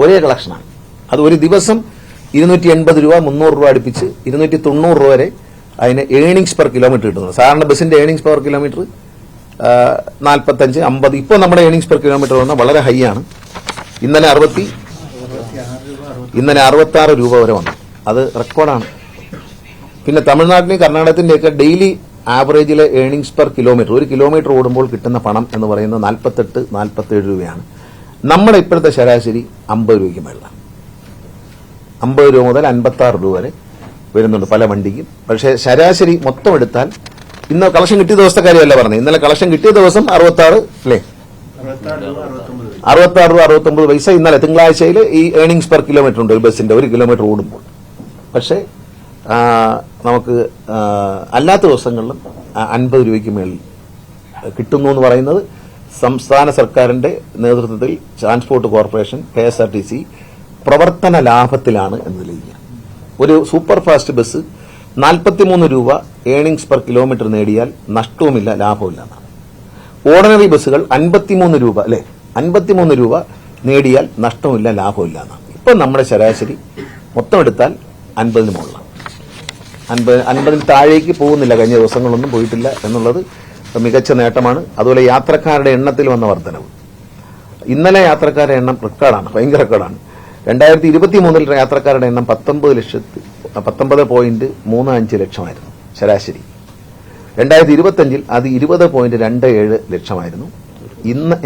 ഒരേ കളക്ഷനാണ്. അത് ഒരു ദിവസം 280 രൂപ, 300 രൂപ അടുപ്പിച്ച് 290 രൂപ വരെ അതിന് ഏണിങ്സ് പെർ കിലോമീറ്റർ കിട്ടുന്നത്. സാധാരണ ബസ്സിന്റെ ഏണിങ്സ് പെർ കിലോമീറ്റർ 45, 50. ഇപ്പോൾ നമ്മുടെ ഏണിങ്സ് പെർ കിലോമീറ്റർ വന്നാൽ വളരെ ഹൈ ആണ്. ഇന്നലെ 66 രൂപ വരെ വന്നു. അത് റെക്കോർഡാണ്. പിന്നെ തമിഴ്നാട്ടിലെയും കർണാടകത്തിന്റെയൊക്കെ ഡെയിലി ആവറേജിലെ ഏണിങ്സ് പെർ കിലോമീറ്റർ, ഒരു കിലോമീറ്റർ ഓടുമ്പോൾ കിട്ടുന്ന പണം എന്ന് പറയുന്നത് 48-47 രൂപയാണ്. നമ്മുടെ ഇപ്പോഴത്തെ ശരാശരി 50 രൂപയ്ക്ക് മേളിലാണ്. 50 രൂപ മുതൽ 56 രൂപ വരെ വരുന്നുണ്ട് പല വണ്ടിക്കും. പക്ഷേ ശരാശരി മൊത്തം എടുത്താൽ ഇന്ന് കളക്ഷൻ കിട്ടിയ ദിവസത്തെ കാര്യമല്ല പറഞ്ഞത്, ഇന്നലെ കളക്ഷൻ കിട്ടിയ ദിവസം 66 അല്ലേ, 66 രൂപ 69 പൈസ ഇന്നലെ തിങ്കളാഴ്ചയിൽ ഈ ഏണിങ്സ് പെർ കിലോമീറ്റർ ഉണ്ട് ഒരു ബസ്സിന്റെ, ഒരു കിലോമീറ്റർ ഓടുമ്പോൾ. പക്ഷേ നമുക്ക് അല്ലാത്ത ദിവസങ്ങളിലും 50 രൂപയ്ക്ക് മേളിൽ കിട്ടുന്നു എന്ന് പറയുന്നത് സംസ്ഥാന സർക്കാരിന്റെ നേതൃത്വത്തിൽ ട്രാൻസ്പോർട്ട് കോർപ്പറേഷൻ KSRTC പ്രവർത്തന ലാഭത്തിലാണ് എന്ന് തെളിയിക്കുക. ഒരു സൂപ്പർ ഫാസ്റ്റ് ബസ് 43 രൂപ ഏണിങ്സ് പെർ കിലോമീറ്റർ നേടിയാൽ നഷ്ടവുമില്ല ലാഭവുമില്ല എന്നാണ്. ഓർഡിനറി ബസ്സുകൾ 53 രൂപ അല്ലെ, 53 രൂപ നേടിയാൽ നഷ്ടവുമില്ല ലാഭവുമില്ല എന്നാണ്. ഇപ്പം നമ്മുടെ ശരാശരി മൊത്തം എടുത്താൽ 50-ന് മുകളിലാണ്. 50-ന് താഴേക്ക് പോകുന്നില്ല, കഴിഞ്ഞ ദിവസങ്ങളൊന്നും പോയിട്ടില്ല എന്നുള്ളത് മികച്ച നേട്ടമാണ്. അതുപോലെ യാത്രക്കാരുടെ എണ്ണത്തിൽ വന്ന വർധനവ്, ഇന്നലെ യാത്രക്കാരുടെ എണ്ണം റെക്കോർഡാണ്, ഭയങ്കര റെക്കോർഡാണ്. 2023 യാത്രക്കാരുടെ എണ്ണം 19.35 ലക്ഷമായിരുന്നു ശരാശരി. 2025 അത് 20.27 ലക്ഷമായിരുന്നു. ഇന്ന്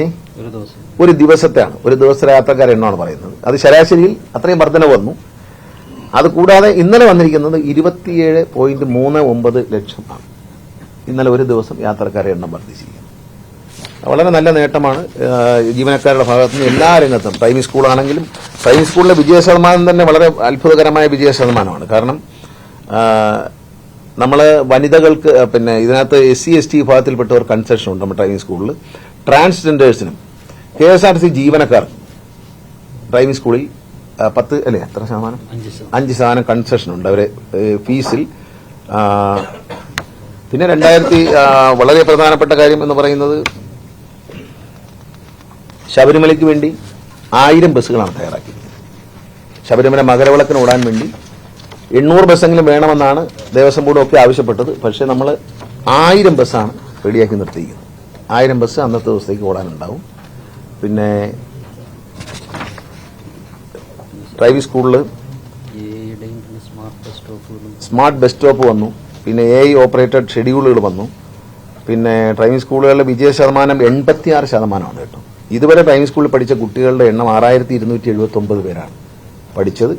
ഒരു ദിവസത്തെയാണ്, ഒരു ദിവസത്തെ യാത്രക്കാരുടെ എണ്ണമാണ് പറയുന്നത്. അത് ശരാശരിയിൽ അത്രയും വർധന വന്നു. അതുകൂടാതെ ഇന്നലെ വന്നിരിക്കുന്നത് 27.39 ലക്ഷമാണ്. ഇന്നലെ ഒരു ദിവസം യാത്രക്കാരുടെ എണ്ണം വർദ്ധിച്ചിരിക്കുന്നു. വളരെ നല്ല നേട്ടമാണ് ജീവനക്കാരുടെ ഭാഗത്തു നിന്ന് എല്ലാ രംഗത്തും. പ്രൈമറി സ്കൂളാണെങ്കിലും പ്രൈമറി സ്കൂളിലെ വിജയശതമാനം തന്നെ വളരെ അത്ഭുതകരമായ വിജയശതമാനമാണ്. കാരണം നമ്മൾ വനിതകൾക്ക് പിന്നെ ഇതിനകത്ത് SC/ST വിഭാഗത്തിൽപ്പെട്ടവർ കൺസെഷൻ ഉണ്ട് നമ്മുടെ പ്രൈമറി സ്കൂളിൽ. ട്രാൻസ്ജെൻഡേഴ്സിനും KSRTC ജീവനക്കാർക്കും പ്രൈമറി സ്കൂളിൽ 10 അല്ലേ എത്ര ശതമാനം, 5% കൺസെഷൻ ഉണ്ട് അവരെ ഫീസിൽ. പിന്നെ വളരെ പ്രധാനപ്പെട്ട കാര്യം എന്ന് പറയുന്നത് ശബരിമലയ്ക്ക് വേണ്ടി 1000 ബസ്സുകളാണ് തയ്യാറാക്കിയിരിക്കുന്നത്. ശബരിമല മകരവിളക്കിന് ഓടാൻ വേണ്ടി 800 ബസ്സെങ്കിലും വേണമെന്നാണ് ദേവസ്വം ബോർഡും ഒക്കെ ആവശ്യപ്പെട്ടത്. പക്ഷേ നമ്മൾ 1000 ബസ്സാണ് റെഡിയാക്കി നിർത്തിയിരിക്കുന്നത്. 1000 ബസ് അന്നത്തെ ദിവസത്തേക്ക് ഓടാനുണ്ടാവും. പിന്നെ പ്രൈവറ്റ് സ്കൂളിൽ സ്മാർട്ട് ബസ് സ്റ്റോപ്പ് വന്നു. പിന്നെ AI ഓപ്പറേറ്റഡ് ഷെഡ്യൂളുകൾ വന്നു. പിന്നെ പ്രൈമറി സ്കൂളുകളിലെ വിജയശതമാനം 86% കേട്ടോ. ഇതുവരെ പ്രൈമറി സ്കൂളിൽ പഠിച്ച കുട്ടികളുടെ എണ്ണം 6279 പേരാണ് പഠിച്ചത്.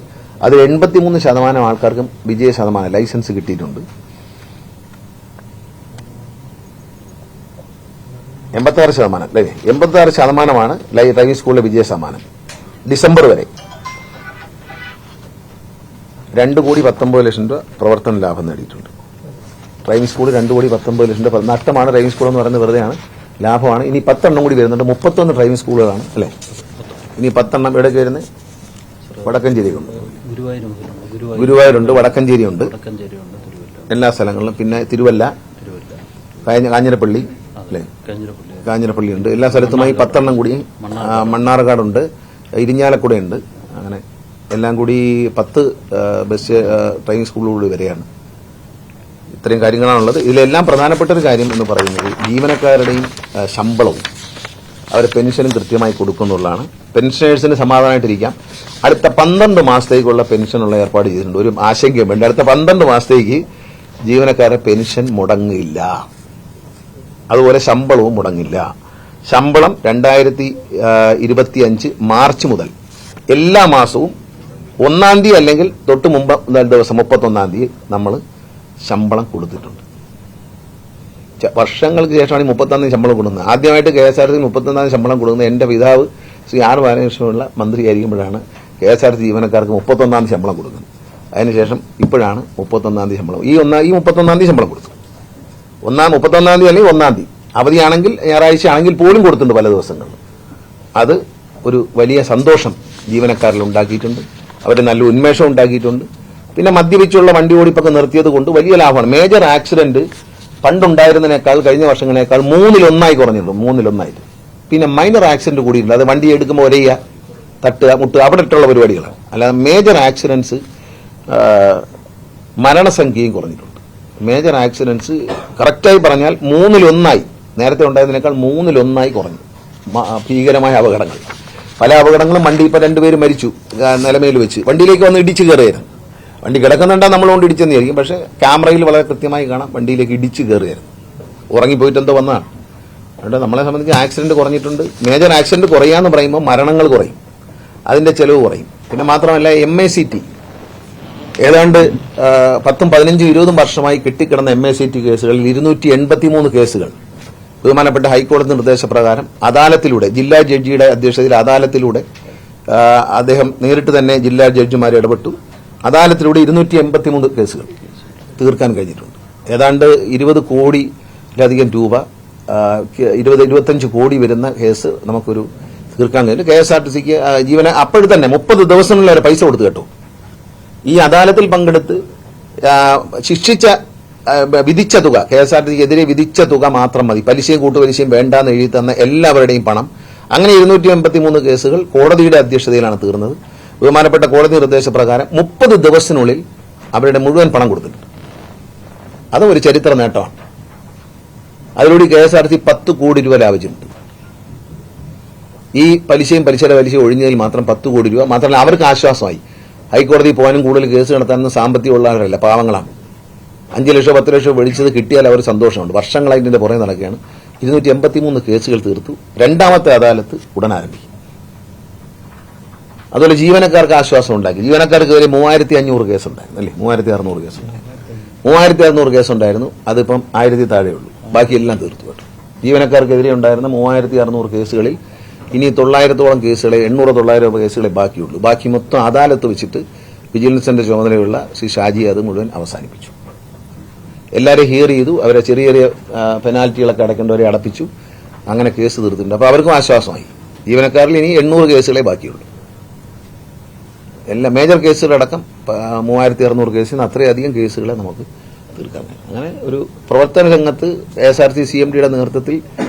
അതിൽ 83% ആൾക്കാർക്കും വിജയശതമാനം ലൈസൻസ് കിട്ടിയിട്ടുണ്ട്. 86% അല്ലേ, 86%മാണ് പ്രൈമറി സ്കൂളിലെ വിജയശതമാനം. ഡിസംബർ വരെ 2,19,00,000 രൂപ പ്രവർത്തന ലാഭം നേടിയിട്ടുണ്ട്. പ്രൈമറി സ്കൂൾ 2,19,00,000 രൂപ നഷ്ടമാണ്. പ്രൈമറി സ്കൂൾ എന്ന് പറയുന്നത് വെറുതെയാണ്, ലാഭമാണ്. ഇനി 10 എണ്ണം കൂടി വരുന്നുണ്ട്. 31 പ്രൈമറി സ്കൂളുകളാണ് അല്ലേ. ഇനി 10 എണ്ണം എവിടെയൊക്കെ വരുന്നത്? വടക്കഞ്ചേരിയുണ്ട്, ഗുരുവായൂരുണ്ട്, വടക്കഞ്ചേരിയുണ്ട്, എല്ലാ സ്ഥലങ്ങളിലും. പിന്നെ തിരുവല്ല, കാഞ്ഞിരപ്പള്ളി അല്ലേ, കാഞ്ഞിരപ്പള്ളിയുണ്ട്. എല്ലാ സ്ഥലത്തുമായി 10 എണ്ണം കൂടി. മണ്ണാർക്കാടുണ്ട്, ഇരിഞ്ഞാലക്കുടയുണ്ട്. അങ്ങനെ എല്ലാം കൂടി 10 ബസ് ട്രെയിനിങ് സ്കൂളുകൾ വരെയാണ്. ഇത്രയും കാര്യങ്ങളാണുള്ളത്. ഇതിലെല്ലാം പ്രധാനപ്പെട്ട ഒരു കാര്യം എന്ന് പറയുന്നത് ജീവനക്കാരുടെയും ശമ്പളവും അവരെ പെൻഷനും കൃത്യമായി കൊടുക്കുന്നുള്ളതാണ്. പെൻഷനേഴ്സിന് സമാധാനമായിട്ടിരിക്കാം. അടുത്ത 12 മാസത്തേക്കുള്ള പെൻഷനുള്ള ഏർപ്പാട് ചെയ്തിട്ടുണ്ട്. ഒരു ആശങ്കയും വേണ്ട, അടുത്ത 12 മാസത്തേക്ക് ജീവനക്കാരുടെ പെൻഷൻ മുടങ്ങില്ല. അതുപോലെ ശമ്പളവും മുടങ്ങില്ല. ശമ്പളം 2025 മാർച്ച് മുതൽ എല്ലാ മാസവും 1-ാം തീയതി അല്ലെങ്കിൽ തൊട്ട് മുമ്പ് ദിവസം 31-ാം തീയതി നമ്മൾ ശമ്പളം കൊടുത്തിട്ടുണ്ട്. വർഷങ്ങൾക്ക് ശേഷമാണ് ഈ 31-ാം തീയതി ശമ്പളം കൊടുക്കുന്നത്. ആദ്യമായിട്ട് KSRTC 31-ാം തീയതി ശമ്പളം കൊടുക്കുന്നത് എൻ്റെ പിതാവ് ശ്രീ R. ബാലകൃഷ്ണനുള്ള മന്ത്രിയായിരിക്കുമ്പോഴാണ് KSRTC ജീവനക്കാർക്ക് 31-ാം തീയതി ശമ്പളം കൊടുക്കുന്നത്. അതിനുശേഷം ഇപ്പോഴാണ് 31-ാം തീയതി ശമ്പളം. ഈ 31-ാം തീയതി ശമ്പളം കൊടുത്തു. 31-ാം തീയതി അല്ലെങ്കിൽ 1-ാം തീയതി അവധിയാണെങ്കിൽ ഞായറാഴ്ച ആണെങ്കിൽ പോലും കൊടുത്തിട്ടുണ്ട് പല ദിവസങ്ങളിൽ. അത് ഒരു വലിയ സന്തോഷം ജീവനക്കാരിൽ ഉണ്ടാക്കിയിട്ടുണ്ട്. അവർ നല്ല ഉന്മേഷം ഉണ്ടാക്കിയിട്ടുണ്ട്. പിന്നെ മദ്യപിച്ചുള്ള വണ്ടി ഓടിപ്പൊക്കെ നിർത്തിയത് കൊണ്ട് വലിയ ലാഭമാണ്. മേജർ ആക്സിഡന്റ് പണ്ടുണ്ടായിരുന്നതിനേക്കാൾ കഴിഞ്ഞ വർഷങ്ങളേക്കാൾ 3-1 കുറഞ്ഞിട്ടുണ്ട്. 3-1. പിന്നെ മൈനർ ആക്സിഡന്റ് കൂടിയിട്ടുണ്ട്. അത് വണ്ടി എടുക്കുമ്പോൾ ഒരയ്യ, തട്ടുക, മുട്ടുക, അവിടെ ഇട്ടുള്ള പരിപാടികളാണ്. അല്ലാതെ മേജർ ആക്സിഡൻസ് മരണസംഖ്യയും കുറഞ്ഞിട്ടുണ്ട്. മേജർ ആക്സിഡൻസ് കറക്റ്റായി പറഞ്ഞാൽ 3-1, നേരത്തെ ഉണ്ടായതിനേക്കാൾ 3-1 കുറഞ്ഞു. ഭീകരമായ അപകടങ്ങൾ, പല അപകടങ്ങളും. വണ്ടി ഇപ്പം 2 പേര് മരിച്ചു നിലമേൽ വെച്ച്, വണ്ടിയിലേക്ക് വന്ന് ഇടിച്ചു കയറിയായിരുന്നു. വണ്ടി കിടക്കുന്നുണ്ടാ നമ്മൾ കൊണ്ട് ഇടിച്ചെന്ന് വിചാരിക്കും. പക്ഷേ ക്യാമറയിൽ വളരെ കൃത്യമായി കാണാം വണ്ടിയിലേക്ക് ഇടിച്ച് കയറിയായിരുന്നു. ഉറങ്ങിപ്പോയിട്ട് എന്തോ വന്നതാണ്. അതുകൊണ്ട് നമ്മളെ സംബന്ധിച്ച് ആക്സിഡന്റ് കുറഞ്ഞിട്ടുണ്ട്. മേജർ ആക്സിഡന്റ് കുറയാന്ന് പറയുമ്പോൾ മരണങ്ങൾ കുറയും, അതിന്റെ ചെലവ് കുറയും. പിന്നെ മാത്രമല്ല MACT ഏതാണ്ട് 10, 15, 20 വർഷമായി കെട്ടിക്കിടന്ന MACT കേസുകളിൽ 283 കേസുകൾ ബഹുമാനപ്പെട്ട ഹൈക്കോടതി നിർദ്ദേശപ്രകാരം അദാലത്തിലൂടെ, ജില്ലാ ജഡ്ജിയുടെ അധ്യക്ഷതയിൽ അദാലത്തിലൂടെ അദ്ദേഹം നേരിട്ട് തന്നെ ജില്ലാ ജഡ്ജിമാരെ ഇടപെട്ടു. അദാലത്തിലൂടെ 283 കേസുകൾ തീർക്കാൻ കഴിഞ്ഞിട്ടുണ്ട്. ഏതാണ്ട് 20 കോടിയിലധികം രൂപ, 20-25 കോടി വരുന്ന കേസ് നമുക്കൊരു തീർക്കാൻ കഴിഞ്ഞു. KSRTCക്ക് ജീവന അപ്പോഴും തന്നെ 30 ദിവസങ്ങളിൽ വരെ പൈസ കൊടുത്തു കേട്ടോ. ഈ അദാലത്തിൽ പങ്കെടുത്ത് ശിക്ഷിച്ച വിധിച്ച തുക, KSRTCക്കെതിരെ വിധിച്ച തുക മാത്രം മതി, പലിശയും കൂട്ടുപലിശയും വേണ്ടാന്ന് എഴുതി തന്ന എല്ലാവരുടെയും പണം. അങ്ങനെ 283 കേസുകൾ കോടതിയുടെ അധ്യക്ഷതയിലാണ് തീർന്നത്. ബഹുമാനപ്പെട്ട കോടതി നിർദ്ദേശപ്രകാരം 30 ദിവസത്തിനുള്ളിൽ അവരുടെ മുഴുവൻ പണം കൊടുത്തിട്ടുണ്ട്. അതും ഒരു ചരിത്ര നേട്ടമാണ്. അതിലൂടെ KSRTC 10 കോടി രൂപ ലാഭിച്ചിട്ടുണ്ട്. ഈ പലിശയും പലിശയുടെ പലിശയും ഒഴിഞ്ഞതിൽ മാത്രം 10 കോടി രൂപ. മാത്രമല്ല അവർക്ക് ആശ്വാസമായി. ഹൈക്കോടതി പോകാനും കൂടുതൽ കേസ് നടത്താനൊന്നും സാമ്പത്തികമുള്ളവരല്ല, പാവങ്ങളാണ്. 5 ലക്ഷം 10 ലക്ഷം മേടിച്ചത് കിട്ടിയാൽ അവർ സന്തോഷമുണ്ട്. വർഷങ്ങളായി ഇതിന്റെ പുറകെ നടക്കുകയാണ്. 283 കേസുകൾ തീർത്തു. രണ്ടാമത്തെ അദാലത്ത് ഉടൻ ആരംഭിക്കും. അതുപോലെ ജീവനക്കാർക്ക് ആശ്വാസം ഉണ്ടാക്കി. ജീവനക്കാർക്ക് വരെ 3500 കേസുണ്ടായിരുന്നു, അല്ലേ? 3600 കേസുണ്ടായിരുന്നു. 3600 കേസുണ്ടായിരുന്നു. അതിപ്പം 1000 താഴെയുള്ളൂ. ബാക്കിയെല്ലാം തീർത്തു കേട്ടോ. ജീവനക്കാർക്കെതിരെ ഉണ്ടായിരുന്ന 3600 കേസുകളിൽ ഇനി 900ഓളം കേസുകളെ, 800-900 കേസുകളെ ബാക്കിയുള്ളൂ. ബാക്കി മൊത്തം അദാലത്ത് വെച്ചിട്ട് വിജിലൻസിന്റെ ചുമതലയുള്ള ശ്രീ ഷാജി അത് മുഴുവൻ അവസാനിപ്പിച്ചു. എല്ലാവരെയും ഹിയർ ചെയ്തു. അവരെ ചെറിയ ചെറിയ പെനാൽറ്റികളൊക്കെ അടക്കേണ്ടവരെ അടപ്പിച്ചു. അങ്ങനെ കേസ് തീർത്തിട്ടുണ്ട്. അപ്പോൾ അവർക്കും ആശ്വാസമായി. ജീവനക്കാരിൽ ഇനി 800 കേസുകളെ ബാക്കിയുള്ളൂ. എല്ലാ മേജർ കേസുകളടക്കം 3600 കേസിൽ നിന്ന് അത്രയധികം കേസുകളെ നമുക്ക് തീർക്കാൻ കഴിയും. അങ്ങനെ ഒരു പ്രവർത്തന രംഗത്ത് KSRTC CMDയുടെ നേതൃത്വത്തിൽ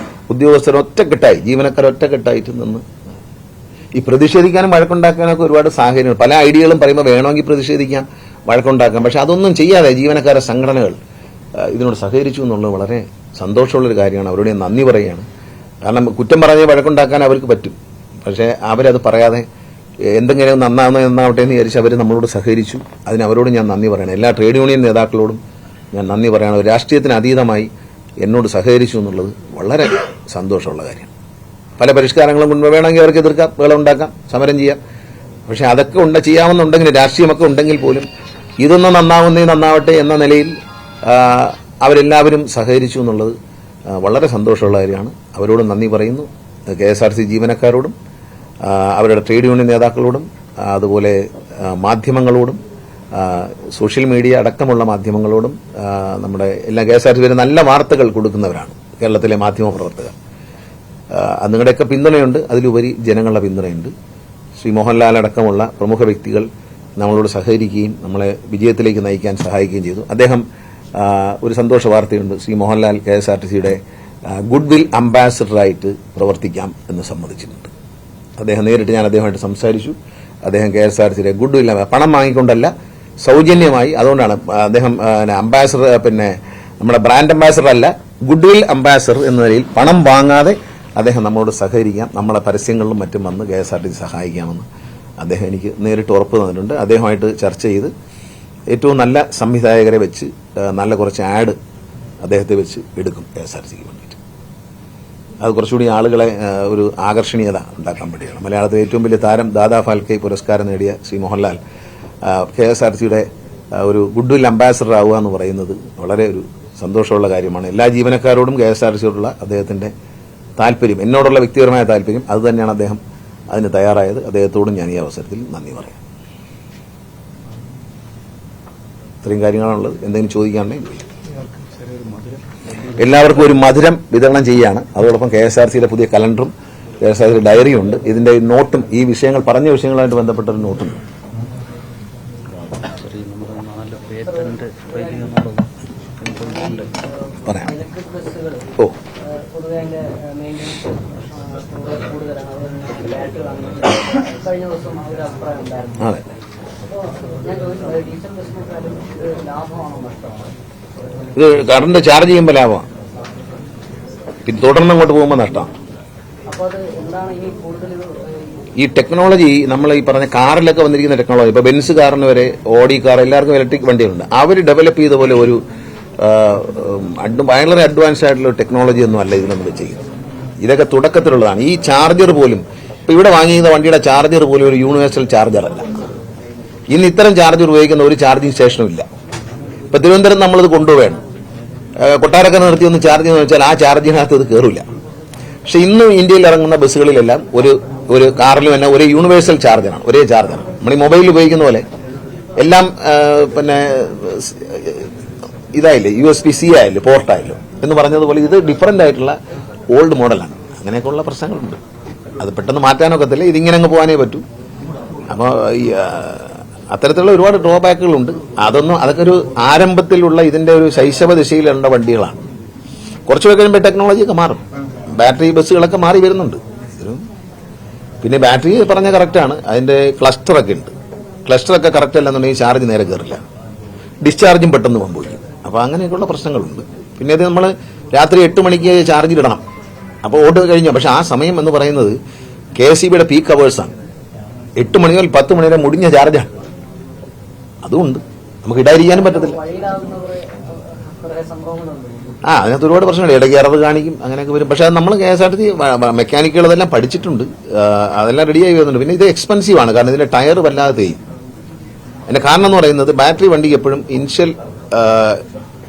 ഉദ്യോഗസ്ഥർ ഒറ്റക്കെട്ടായി, ജീവനക്കാർ ഒറ്റക്കെട്ടായിട്ട് നിന്ന് ഈ പ്രതിഷേധിക്കാനും വഴക്കുണ്ടാക്കാനൊക്കെ ഒരുപാട് സാഹചര്യങ്ങൾ, പല ഐഡിയകളും പറയുമ്പോൾ വേണമെങ്കിൽ പ്രതിഷേധിക്കാം, വഴക്കുണ്ടാക്കാം. പക്ഷെ അതൊന്നും ചെയ്യാതെ ജീവനക്കാരുടെ സംഘടനകൾ ഇതിനോട് സഹകരിച്ചു എന്നുള്ളത് വളരെ സന്തോഷമുള്ളൊരു കാര്യമാണ്. അവരോട് ഞാൻ നന്ദി പറയുകയാണ്. കാരണം കുറ്റം പറഞ്ഞ് വഴക്കുണ്ടാക്കാൻ അവർക്ക് പറ്റും. പക്ഷേ അവരത് പറയാതെ എന്തെങ്കിലും നന്നാവട്ടെ എന്ന് വിചാരിച്ച് അവർ നമ്മളോട് സഹകരിച്ചു. അതിന് അവരോട് ഞാൻ നന്ദി പറയണം. എല്ലാ ട്രേഡ് യൂണിയൻ നേതാക്കളോടും ഞാൻ നന്ദി പറയണം. രാഷ്ട്രീയത്തിന് അതീതമായി എന്നോട് സഹകരിച്ചു എന്നുള്ളത് വളരെ സന്തോഷമുള്ള കാര്യമാണ്. പല പരിഷ്കാരങ്ങളും കൊണ്ട് വേണമെങ്കിൽ അവർക്ക് എതിർക്കാം, ബഹളം ഉണ്ടാക്കാം, സമരം ചെയ്യാം. പക്ഷെ അതൊക്കെ ചെയ്യാമെന്നുണ്ടെങ്കിൽ, രാഷ്ട്രീയമൊക്കെ ഉണ്ടെങ്കിൽ പോലും ഇതൊന്നും നന്നാവട്ടെ എന്ന നിലയിൽ അവരെല്ലാവരും സഹകരിച്ചു എന്നുള്ളത് വളരെ സന്തോഷമുള്ള കാര്യമാണ്. അവരോടും നന്ദി പറയുന്നു. KSRTC ജീവനക്കാരോടും അവരുടെ ട്രേഡ് യൂണിയൻ നേതാക്കളോടും അതുപോലെ മാധ്യമങ്ങളോടും സോഷ്യൽ മീഡിയ അടക്കമുള്ള മാധ്യമങ്ങളോടും നമ്മുടെ എല്ലാ KSRTC നല്ല വാർത്തകൾ കൊടുക്കുന്നവരാണ് കേരളത്തിലെ മാധ്യമ പ്രവർത്തകർ. നിങ്ങളുടെയൊക്കെ പിന്തുണയുണ്ട്. അതിലുപരി ജനങ്ങളുടെ പിന്തുണയുണ്ട്. ശ്രീ മോഹൻലാൽ അടക്കമുള്ള പ്രമുഖ വ്യക്തികൾ നമ്മളോട് സഹകരിക്കുകയും നമ്മളെ വിജയത്തിലേക്ക് നയിക്കാൻ സഹായിക്കുകയും ചെയ്തു. അദ്ദേഹം ഒരു സന്തോഷ വാർത്തയുണ്ട്. ശ്രീ മോഹൻലാൽ KSRTCയുടെ ഗുഡ് വിൽ അംബാസഡറായിട്ട് പ്രവർത്തിക്കാം എന്ന് സമ്മതിച്ചിട്ടുണ്ട്. അദ്ദേഹം നേരിട്ട് ഞാൻ അദ്ദേഹമായിട്ട് സംസാരിച്ചു. അദ്ദേഹം KSRTCയുടെ ഗുഡ് വിൽ, പണം വാങ്ങിക്കൊണ്ടല്ല, സൗജന്യമായി. അതുകൊണ്ടാണ് അദ്ദേഹം അംബാസഡർ, നമ്മുടെ ബ്രാൻഡ് അംബാസഡർ അല്ല, ഗുഡ് വിൽ അംബാസഡർ എന്ന നിലയിൽ പണം വാങ്ങാതെ അദ്ദേഹം നമ്മളോട് സഹകരിക്കാം, നമ്മളെ പരസ്യങ്ങളിലും മറ്റും വന്ന് KSRTC സഹായിക്കാമെന്ന് അദ്ദേഹം എനിക്ക് നേരിട്ട് ഉറപ്പ് തന്നിട്ടുണ്ട്. അദ്ദേഹമായിട്ട് ചർച്ച ചെയ്ത് ഏറ്റവും നല്ല സംവിധായകരെ വെച്ച് നല്ല കുറച്ച് ആഡ് അദ്ദേഹത്തെ വെച്ച് എടുക്കും KSRTCക്ക് വേണ്ടിയിട്ട്. അത് കുറച്ചുകൂടി ആളുകളെ ഒരു ആകർഷണീയത ഉണ്ടാക്കാൻ വേണ്ടിയാണ്. മലയാളത്തിലെ ഏറ്റവും വലിയ താരം ദാദാ ഫാൽക്കെ പുരസ്കാരം നേടിയ ശ്രീ മോഹൻലാൽ KSRTCയുടെ ഒരു ഗുഡ് വിൽ അംബാസഡർ ആവുക എന്ന് പറയുന്നത് വളരെ ഒരു സന്തോഷമുള്ള കാര്യമാണ്. എല്ലാ ജീവനക്കാരോടും KSRTCയോടുള്ള അദ്ദേഹത്തിന്റെ താല്പര്യം, എന്നോടുള്ള വ്യക്തിപരമായ താല്പര്യം, അത് തന്നെയാണ് അദ്ദേഹം അതിന് തയ്യാറായത്. അദ്ദേഹത്തോടും ഞാൻ ഈ അവസരത്തിൽ നന്ദി പറയാം. ഇത്രയും കാര്യങ്ങളാണുള്ളത്. എന്തെങ്കിലും ചോദിക്കാനുണ്ടെങ്കിൽ എല്ലാവർക്കും ഒരു മധുരം വിതരണം ചെയ്യുകയാണ്. അതോടൊപ്പം KSRTCയുടെ പുതിയ കലണ്ടറും KSRTCയുടെ ഡയറിയും ഉണ്ട്. ഇതിന്റെ നോട്ടും, ഈ വിഷയങ്ങൾ പറഞ്ഞ വിഷയങ്ങളുമായിട്ട് ബന്ധപ്പെട്ട ഒരു നോട്ടുണ്ട്. പറയാം. ഓ, അതെ, ഇത് കറണ്ട് ചാർജ് ചെയ്യുമ്പോൾ ലാഭമാണ്, പിന്നെ തുടർന്ന് അങ്ങോട്ട് പോകുമ്പോൾ നഷ്ടമാണ്. ഈ ടെക്നോളജി നമ്മൾ ഈ പറഞ്ഞ കാറിലൊക്കെ വന്നിരിക്കുന്ന ടെക്നോളജി, ഇപ്പോൾ ബെൻസ് കാറിന് വരെ ഓഡി കാർ എല്ലാവർക്കും ഇലക്ട്രിക് വണ്ടികളുണ്ട്. അവർ ഡെവലപ്പ് ചെയ്ത പോലെ ഒരു വളരെ അഡ്വാൻസ് ആയിട്ടുള്ള ടെക്നോളജി ഒന്നും അല്ല ഇത് നമ്മൾ ചെയ്യുന്നത്. ഇതൊക്കെ തുടക്കത്തിലുള്ളതാണ്. ഈ ചാർജർ പോലും ഇപ്പൊ ഇവിടെ വാങ്ങിയിരുന്ന വണ്ടിയുടെ ചാർജർ പോലും ഒരു യൂണിവേഴ്സൽ ചാർജർ അല്ല. ഇന്ന് ഇത്തരം ചാർജർ ഉപയോഗിക്കുന്ന ഒരു ചാർജിങ് സ്റ്റേഷനും ഇല്ല. ഇപ്പൊ തിരുവനന്തപുരം നമ്മളിത് കൊണ്ടുപോകണം, കൊട്ടാരക്കര നിർത്തി ഒന്ന് ചാർജ് ചെയ്യുന്ന വെച്ചാൽ ആ ചാർജിനകത്ത് ഇത് കയറില്ല. പക്ഷെ ഇന്ന് ഇന്ത്യയിൽ ഇറങ്ങുന്ന ബസ്സുകളിലെല്ലാം ഒരു കാറിലും തന്നെ ഒരു യൂണിവേഴ്സൽ ചാർജറാണ്, ഒരേ ചാർജർ. നമ്മൾ ഈ മൊബൈലിൽ ഉപയോഗിക്കുന്ന പോലെ എല്ലാം പിന്നെ ഇതായില്ലേ, USB-C ആയാലും പോർട്ടായാലും എന്ന് പറഞ്ഞതുപോലെ ഇത് ഡിഫറൻ്റ് ആയിട്ടുള്ള ഓൾഡ് മോഡലാണ്. അങ്ങനെയൊക്കെയുള്ള പ്രശ്നങ്ങളുണ്ട്. അത് പെട്ടെന്ന് മാറ്റാനൊക്കത്തില്ല. ഇതിങ്ങനെ അങ്ങ് പോകാനേ പറ്റൂ. അപ്പോൾ ഈ അത്തരത്തിലുള്ള ഒരുപാട് ഡ്രോബാക്കുകളുണ്ട്. അതൊക്കെ ഒരു ആരംഭത്തിലുള്ള ഇതിന്റെ ഒരു ശൈശവ ദിശയിലുള്ള വണ്ടികളാണ്. കുറച്ച് കഴിയുമ്പോൾ ടെക്നോളജിയൊക്കെ മാറും. ബാറ്ററി ബസ്സുകളൊക്കെ മാറി വരുന്നുണ്ട്. പിന്നെ ബാറ്ററി പറഞ്ഞ കറക്റ്റാണ്. അതിന്റെ ക്ലസ്റ്ററൊക്കെ ഉണ്ട്. ക്ലസ്റ്ററൊക്കെ കറക്റ്റ് അല്ലെന്നുണ്ടെങ്കിൽ ചാർജ് നേരെ കയറില്ല, ഡിസ്ചാർജും പെട്ടെന്ന് സംഭവിക്കും. അപ്പോൾ അങ്ങനെയൊക്കെയുള്ള പ്രശ്നങ്ങളുണ്ട്. പിന്നെ ഇത് നമ്മൾ രാത്രി 8 മണിക്ക് ചാർജിലിടണം. അപ്പോൾ ഓട്ട് കഴിഞ്ഞു. പക്ഷെ ആ സമയം എന്ന് പറയുന്നത് KSEBയുടെ പീക്ക് അവേഴ്സാണ്. 8 മണി മുതൽ 10 മണി വരെ മുടിഞ്ഞ ചാർജാണ്. അതുകൊണ്ട് നമുക്ക് ഇടാതിരിക്കാനും പറ്റത്തില്ല. അതിനകത്ത് ഒരുപാട് പ്രശ്നമുണ്ട്. ഇടയ്ക്ക് എറർ കാണിക്കും, അങ്ങനെയൊക്കെ വരും. പക്ഷെ നമ്മൾ KSRTC മെക്കാനിക്കുകൾ അതെല്ലാം പഠിച്ചിട്ടുണ്ട്, അതെല്ലാം റെഡിയായി വരുന്നുണ്ട്. പിന്നെ ഇത് എക്സ്പെൻസീവ് ആണ്, കാരണം ഇതിന്റെ ടയർ വല്ലാതെ തേയും. അതിന്റെ കാരണം എന്ന് പറയുന്നത് ബാറ്ററി വണ്ടിക്ക് എപ്പോഴും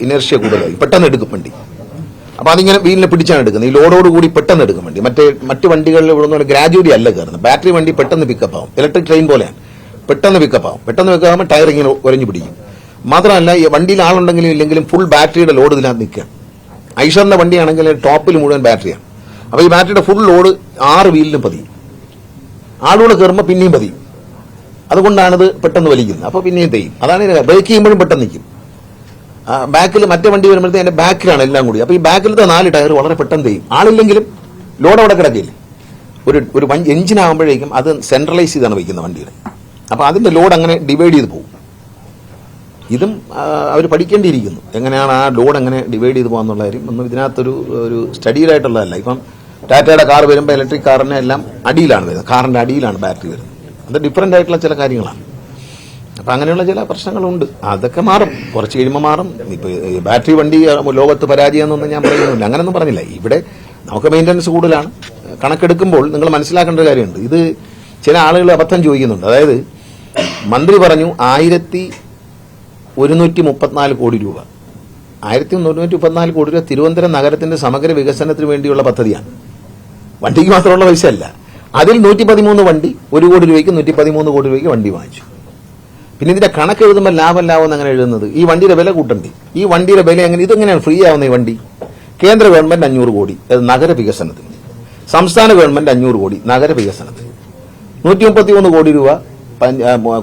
ഇനർഷ്യ കൂടുതലായി, പെട്ടെന്ന് എടുക്കും വണ്ടി. അപ്പൊ അതിങ്ങനെ വീലിനെ പിടിച്ചാണ് എടുക്കുന്നത്. ഈ ലോഡോട് കൂടി പെട്ടെന്ന് എടുക്കും വണ്ടി. മറ്റ് വണ്ടികളിൽ ഇവിടെ ഗ്രാജുവലി അല്ല കയറുന്നത്. ബാറ്ററി വണ്ടി പെട്ടെന്ന് പിക്കപ്പ് ആവും. ഇലക്ട്രിക് ട്രെയിൻ പോലെയാണ്, പെട്ടെന്ന് പിക്കപ്പ് ആവും. പെട്ടെന്ന് പിക്കപ്പ് ആകുമ്പോൾ ടയർ ഇങ്ങനെ ഉരഞ്ഞു പിടിക്കും. മാത്രമല്ല ഈ വണ്ടിയിൽ ആളുണ്ടെങ്കിലും ഇല്ലെങ്കിലും ഫുൾ ബാറ്ററിയുടെ ലോഡ് ഇതിനകത്ത് നിൽക്കുകയാണ്. ഐഷറിന്റെ വണ്ടിയാണെങ്കിൽ ടോപ്പിൽ മുഴുവൻ ബാറ്ററിയാണ്. അപ്പൊ ഈ ബാറ്ററിയുടെ ഫുൾ ലോഡ് 6 വീലിലും പതിയും. ആളുകൾ കയറുമ്പോൾ പിന്നെയും പതിയും. അതുകൊണ്ടാണിത് പെട്ടെന്ന് വലിക്കുന്നത്. അപ്പൊ പിന്നെയും തെയ്യും. അതാണ് ബ്രേക്ക് ചെയ്യുമ്പോഴും പെട്ടെന്ന് നിൽക്കും. ബാക്കിൽ മറ്റേ വണ്ടി വരുമ്പോഴത്തേക്ക് അതിന്റെ ബാക്കിലാണ് എല്ലാം കൂടി. അപ്പൊ ഈ ബാക്കിലത്തെ 4 ടയർ വളരെ പെട്ടെന്ന് തെയ്യും. ആളില്ലെങ്കിലും ലോഡ് അവിടെ കിടക്കില്ലേ. ഒരു എഞ്ചിൻ ആകുമ്പോഴേക്കും അത് സെൻട്രലൈസ് ചെയ്താണ് വയ്ക്കുന്ന വണ്ടിയുടെ. അപ്പൊ അതിന്റെ ലോഡ് അങ്ങനെ ഡിവൈഡ് ചെയ്ത് പോകും. ഇതും അവർ പഠിക്കേണ്ടിയിരിക്കുന്നു, എങ്ങനെയാണ് ആ ലോഡ് എങ്ങനെ ഡിവൈഡ് ചെയ്ത് പോകാന്നുള്ള കാര്യം. ഒന്നും ഇതിനകത്തൊരു സ്റ്റഡീഡായിട്ടുള്ളതല്ല. ഇപ്പം ടാറ്റയുടെ കാർ വരുമ്പോൾ ഇലക്ട്രിക് കാറിനെ എല്ലാം അടിയിലാണ് വരുന്നത്, കാറിന്റെ അടിയിലാണ് ബാറ്ററി വരുന്നത്. അത് ഡിഫറൻ്റ് ആയിട്ടുള്ള ചില കാര്യങ്ങളാണ്. അപ്പം അങ്ങനെയുള്ള ചില പ്രശ്നങ്ങളുണ്ട്. അതൊക്കെ മാറും, കുറച്ച് കഴിയുമ്പോൾ മാറും. ഇപ്പോൾ ബാറ്ററി വണ്ടി ലോകത്ത് പരാജയം എന്നൊന്നും ഞാൻ പറയുന്നില്ല, അങ്ങനെയൊന്നും പറഞ്ഞില്ല. ഇവിടെ നമുക്ക് മെയിൻ്റനൻസ് കൂടുതലാണ്. കണക്കെടുക്കുമ്പോൾ നിങ്ങൾ മനസ്സിലാക്കേണ്ട ഒരു കാര്യമുണ്ട്. ഇത് ചില ആളുകൾ അബദ്ധം ചോദിക്കുന്നുണ്ട്. അതായത് മന്ത്രി പറഞ്ഞു 1134 കോടി രൂപ. 1134 കോടി രൂപ തിരുവനന്തപുരം നഗരത്തിന്റെ സമഗ്ര വികസനത്തിന് വേണ്ടിയുള്ള പദ്ധതിയാണ്. വണ്ടിക്ക് മാത്രമുള്ള പൈസ അല്ല. അതിൽ 113 വണ്ടി 1 കോടി രൂപയ്ക്ക് 113 കോടി രൂപയ്ക്ക് വണ്ടി വാങ്ങിച്ചു. പിന്നെ ഇതിന്റെ കണക്ക് എഴുതുമ്പോൾ ലാഭം അങ്ങനെ എഴുതുന്നത്. ഈ വണ്ടിയുടെ വില കൂട്ടണ്ടേ? ഈ വണ്ടിയുടെ വില എങ്ങനെ, ഇതെങ്ങനെയാണ് ഫ്രീ ആവുന്ന ഈ വണ്ടി? കേന്ദ്ര ഗവൺമെന്റ് 500 കോടി നഗരവികസനത്തിന്, സംസ്ഥാന ഗവൺമെന്റ് 500 കോടി നഗരവികസനത്തിന്, 133 കോടി രൂപ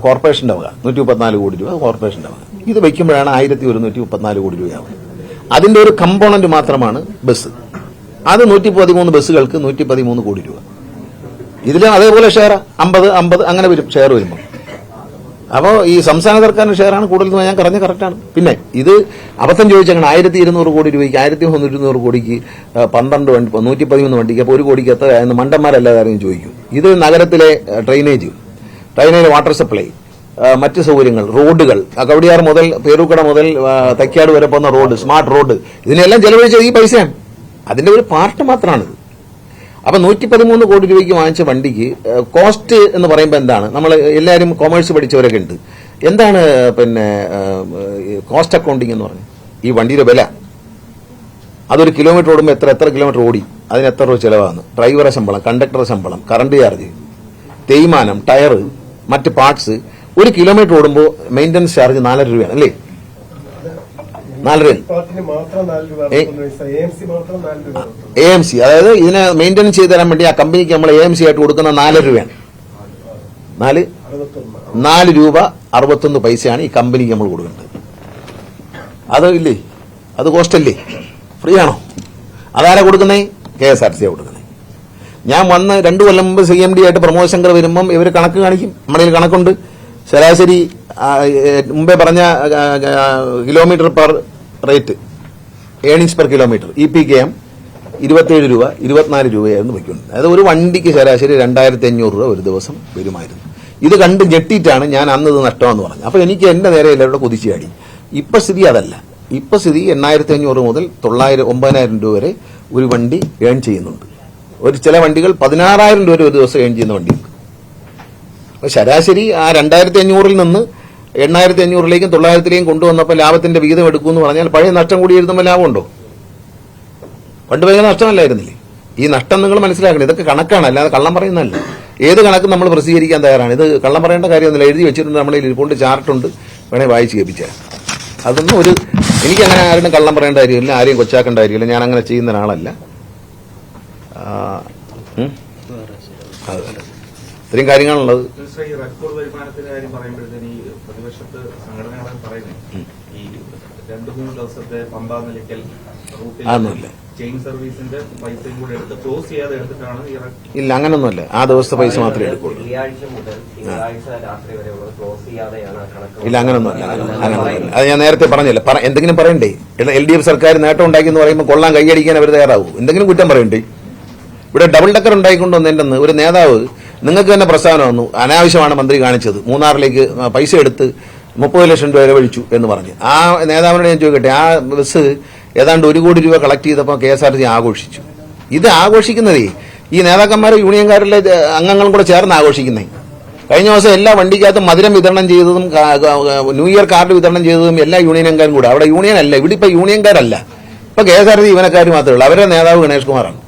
കോർപ്പറേഷന്റെ വക, 134 കോടി രൂപ കോർപ്പറേഷന്റെ വക. ഇത് വയ്ക്കുമ്പോഴാണ് 1134 കോടി രൂപയാവുന്നത്. അതിന്റെ ഒരു കമ്പോണന്റ് മാത്രമാണ് ബസ്. അത് 113 ബസ്സുകൾക്ക് 113 കോടി രൂപ. ഇതിൽ അതേപോലെ ഷെയർ 50 അങ്ങനെ വരും ഷെയർ വരുമ്പോൾ. അപ്പോൾ ഈ സംസ്ഥാന സർക്കാരിന്റെ ഷെയറാണ് കൂടുതൽ. ഞാൻ പറഞ്ഞ കറക്റ്റാണ്. പിന്നെ ഇത് അബദ്ധം ചോദിച്ചങ്ങനെ 1200 കോടി രൂപയ്ക്ക് 1100 കോടിക്ക് 12 വണ്ടി 113 വണ്ടിക്ക് അപ്പോൾ 1 കോടിക്ക് എത്ര എന്ന് മണ്ടന്മാരെല്ലാവരും ചോദിക്കും. ഇത് നഗരത്തിലെ ഡ്രെയിനേജ്, വാട്ടർ സപ്ലൈ, മറ്റ് സൗകര്യങ്ങൾ, റോഡുകൾ, കവടിയാർ മുതൽ പേരൂക്കട മുതൽ തൈക്കാട് വരെ പോകുന്ന റോഡ്, സ്മാർട്ട് റോഡ്, ഇതിനെല്ലാം ചെലവഴിച്ചത് ഈ പൈസയാണ്. അതിന്റെ ഒരു പാർട്ട് മാത്രമാണിത്. അപ്പൊ 113 കോടി രൂപയ്ക്ക് വാങ്ങിച്ച വണ്ടിക്ക് കോസ്റ്റ് എന്ന് പറയുമ്പോൾ എന്താണ്? നമ്മൾ എല്ലാവരും കൊമേഴ്സ് പഠിച്ചവരൊക്കെ ഉണ്ട്. എന്താണ് പിന്നെ കോസ്റ്റ് അക്കൗണ്ടിങ് എന്ന് പറഞ്ഞത്? ഈ വണ്ടിയുടെ വില, അതൊരു കിലോമീറ്റർ ഓടുമ്പോൾ എത്ര കിലോമീറ്റർ ഓടി, അതിന് എത്ര രൂപ ചിലവാണ്, ഡ്രൈവറെ ശമ്പളം, കണ്ടക്ടറുടെ ശമ്പളം, കറണ്ട് ചാർജ്, തേയ്മാനം, ടയർ, മറ്റ് പാർട്സ്. 1 കിലോമീറ്റർ ഓടുമ്പോൾ മെയിൻ്റനൻസ് ചാർജ് 4 രൂപയാണ് അല്ലേ? 4 രൂപ. AMC, അതായത് ഇതിനെ മെയിൻ്റനൻസ് ചെയ്ത് തരാൻ വേണ്ടി ആ കമ്പനിക്ക് നമ്മൾ AMC ആയിട്ട് കൊടുക്കുന്ന 4 രൂപയാണ്. 4 രൂപ 61 പൈസയാണ് ഈ കമ്പനിക്ക് നമ്മൾ കൊടുക്കേണ്ടത്. അത് ഇല്ലേ? അത് കോസ്റ്റ് അല്ലേ? ഫ്രീ ആണോ? അതാരാ കൊടുക്കുന്നേ? KSRTC കൊടുക്കുന്നത്. ഞാൻ വന്ന് 2 കൊല്ലം മുമ്പ് CMD ആയിട്ട് പ്രമോദ് ശങ്കർ വരുമ്പം ഇവർ കണക്ക് കാണിക്കും. നമ്മുടെ കണക്കുണ്ട്. ശരാശരി മുമ്പേ പറഞ്ഞ kilometre per rate, earnings per kilometre, EPKM 27 രൂപ 24 രൂപയായിരുന്നു വയ്ക്കുന്നത്. അതായത് ഒരു വണ്ടിക്ക് ശരാശരി 2500 രൂപ ഒരു ദിവസം വരുമായിരുന്നു. ഇത് കണ്ട് ഞെട്ടിയിട്ടാണ് ഞാൻ അന്ന് ഇത് നഷ്ടമെന്ന് പറഞ്ഞത്. അപ്പോൾ എനിക്ക് എന്റെ നേരെ എല്ലാവരുടെ കുതിച്ചുചാടി. ഇപ്പൊ സ്ഥിതി അതല്ല. ഇപ്പൊ സ്ഥിതി 8500 മുതൽ 9000 രൂപ വരെ ഒരു വണ്ടി ഏൺ ചെയ്യുന്നുണ്ട്. ചില വണ്ടികൾ 16,000 രൂപ ഒരു ദിവസം ഏൺ ചെയ്യുന്ന വണ്ടിയുണ്ട്. അപ്പോൾ ശരാശരി ആ 2500 നിന്ന് 8500 900 കൊണ്ടുവന്നപ്പോൾ ലാഭത്തിന്റെ വിഹിതം എടുക്കുമെന്ന് പറഞ്ഞാൽ പഴയ നഷ്ടം കൂടി എഴുതുമ്പോൾ ലാഭമുണ്ടോ? പണ്ട് ഭയങ്കര നഷ്ടമല്ലായിരുന്നില്ലേ? ഈ നഷ്ടം നിങ്ങൾ മനസ്സിലാക്കണം. ഇതൊക്കെ കണക്കാണ്, അല്ലാതെ കള്ളം പറയുന്നതല്ല. ഏത് കണക്കും നമ്മൾ പ്രസിദ്ധീകരിക്കാൻ തയ്യാറാണ്. ഇത് കള്ളം പറയേണ്ട കാര്യമൊന്നുമില്ല. എഴുതി വെച്ചിട്ടുണ്ട്, നമ്മളെ ഇരിപ്പുണ്ട്, ചാർട്ടുണ്ട്, വേണേൽ വായിച്ച് കേൾപ്പിച്ചാൽ. അതൊന്നും എനിക്കങ്ങനെ ആരും കള്ളം പറയേണ്ട കാര്യമില്ല, ആരെയും കൊച്ചാക്കേണ്ട കാര്യമില്ല. ഞാൻ അങ്ങനെ ചെയ്യുന്ന ഒരാളല്ല. ഇത്രയും കാര്യങ്ങളുള്ളത്. അതൊന്നുമില്ല. ഇല്ല, അങ്ങനൊന്നുമല്ല. ആ ദിവസത്തെ പൈസ മാത്രമേ എടുക്കുള്ളൂ. ഇല്ല, അങ്ങനൊന്നുമല്ല. അത് ഞാൻ നേരത്തെ പറഞ്ഞില്ല. എന്തെങ്കിലും പറയണ്ടേ? LDF സർക്കാർ നേട്ടം ഉണ്ടാക്കി എന്ന് പറയുമ്പോൾ കൊള്ളാൻ കൈയടിക്കാൻ അവർ തയ്യാറാവൂ. എന്തെങ്കിലും കുറ്റം പറയണ്ടേ? ഇവിടെ ഡബിൾ ഡക്കർ ഉണ്ടായിക്കൊണ്ടുവന്നെന്റെന്ന് ഒരു നേതാവ് നിങ്ങൾക്ക് തന്നെ പ്രസ്താവന വന്നു, അനാവശ്യമാണ് മന്ത്രി കാണിച്ചത്, മൂന്നാറിലേക്ക് പൈസ എടുത്ത് 30 ലക്ഷം രൂപ ചെലവഴിച്ചു എന്ന് പറഞ്ഞ്. ആ നേതാവിനോട് ഞാൻ ചോദിക്കട്ടെ, ആ ബസ് ഏതാണ്ട് 1 കോടി രൂപ കളക്ട് ചെയ്തപ്പോൾ KSRTC ആഘോഷിച്ചു. ഇത് ആഘോഷിക്കുന്നതേ ഈ നേതാക്കന്മാരും യൂണിയൻകാരിലെ അംഗങ്ങളും കൂടെ ചേർന്ന് ആഘോഷിക്കുന്നേ. കഴിഞ്ഞ ദിവസം എല്ലാ വണ്ടിക്കകത്തും മധുരം വിതരണം ചെയ്തതും ന്യൂ ഇയർ കാർഡ് വിതരണം ചെയ്തതും എല്ലാ യൂണിയൻകാരും കൂടെ. അവിടെ യൂണിയൻ അല്ല, ഇവിടെ ഇപ്പൊ യൂണിയൻകാരല്ല, ഇപ്പൊ KSRTC ജീവനക്കാർ മാത്രമേ ഉള്ളൂ. അവരുടെ നേതാവ് ഗണേഷ് കുമാറാണ്.